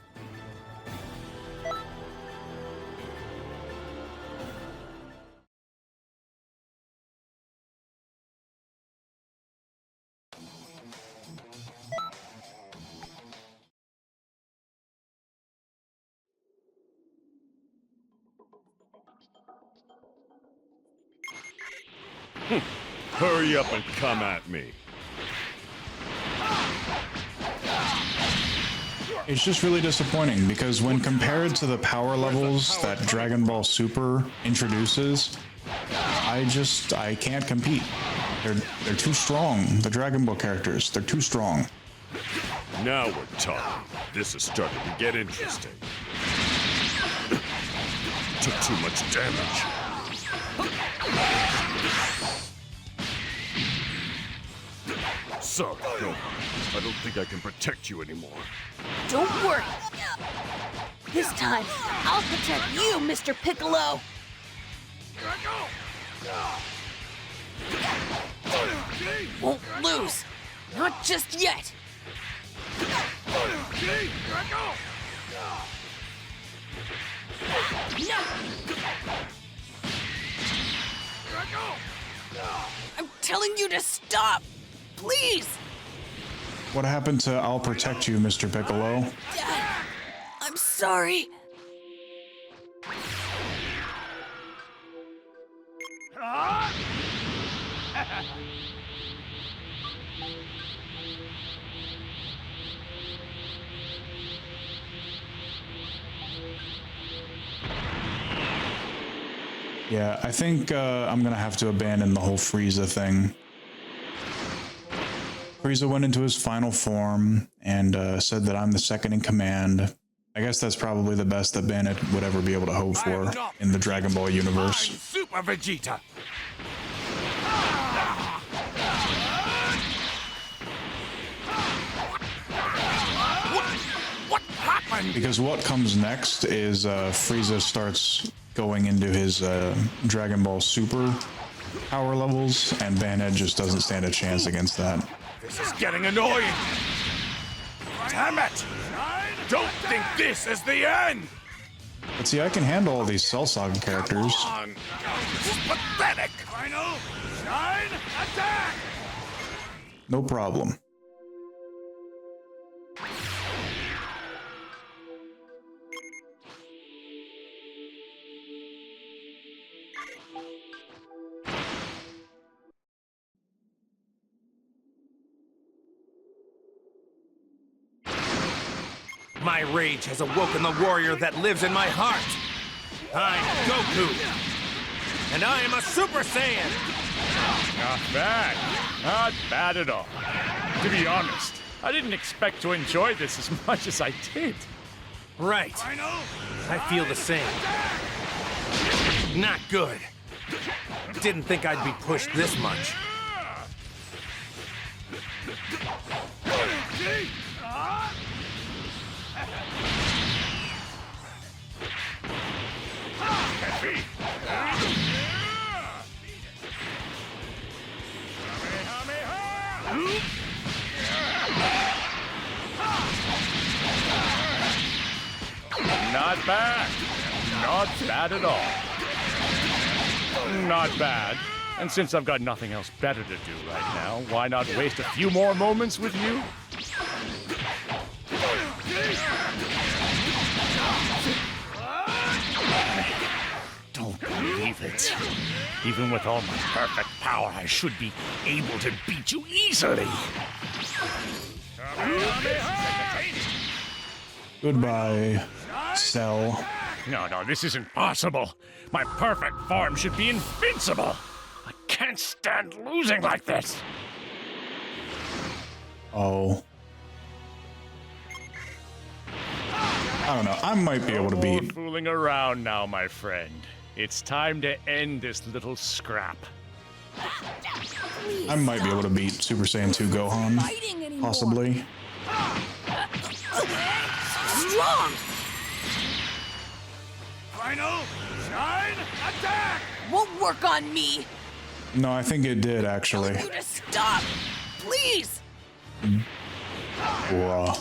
Hurry up and come at me. It's just really disappointing because when compared to the power levels that Dragon Ball Super introduces, I can't compete. They're too strong. The Dragon Ball characters, they're too strong. Now we're talking. This is starting to get interesting. Took too much damage. Sorry, Gohan. I don't think I can protect you anymore. Don't worry. This time, I'll protect you, Mr. Piccolo. Won't lose. Not just yet. I'm telling you to stop. Please. What happened to I'll protect you, Mr. Piccolo? Dad, I'm sorry. Yeah, I think I'm gonna have to abandon the whole Frieza thing. Frieza went into his final form and said that I'm the second in command. I guess that's probably the best that Bandit would ever be able to hope for in the Dragon Ball universe. Super Vegeta. What happened? Because what comes next is Frieza starts going into his Dragon Ball Super power levels, and Bandit just doesn't stand a chance against that. This is getting annoying. Damn it! Don't think this is the end! But see, I can handle all these Cell Saga characters. This is pathetic! Final Shine Attack! No problem. My rage has awoken the warrior that lives in my heart. I'm Goku, and I am a Super Saiyan. Not bad. Not bad at all. To be honest, I didn't expect to enjoy this as much as I did. Right. I feel the same. Not good. Didn't think I'd be pushed this much. Not bad. Not bad at all. Not bad. And since I've got nothing else better to do right now, why not waste a few more moments with you? I don't believe it. Even with all my perfect power, I should be able to beat you easily. Goodbye, Cell. No, this isn't possible. My perfect form should be invincible. I can't stand losing like this. Oh. I don't know. I might be able to beat. No fooling around now, my friend. It's time to end this little scrap. I might be able to beat Super Saiyan 2 Gohan. Possibly. Strong! Final shine attack! Won't work on me! No, I think it did, actually. You to stop! Please! Whoa.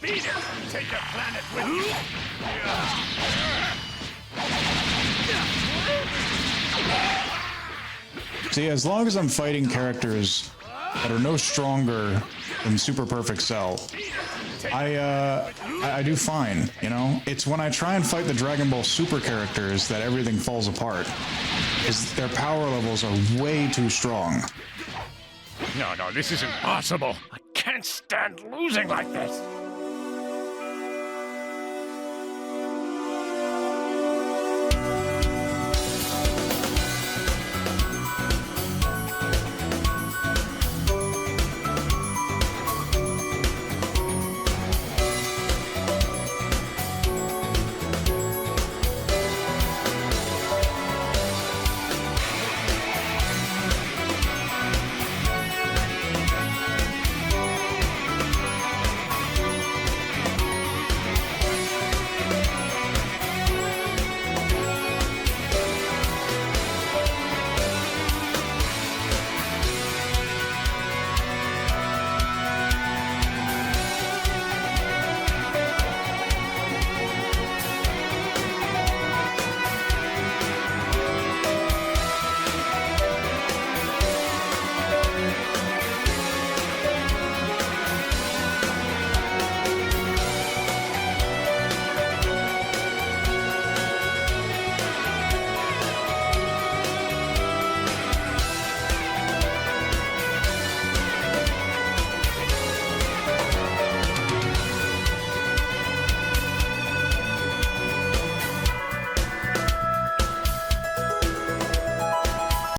Beat it! Take your planet with you! See, as long as I'm fighting characters that are no stronger than Super Perfect Cell, I do fine, you know? It's when I try and fight the Dragon Ball Super characters that everything falls apart. Because their power levels are way too strong. No, this isn't possible. I can't stand losing like this.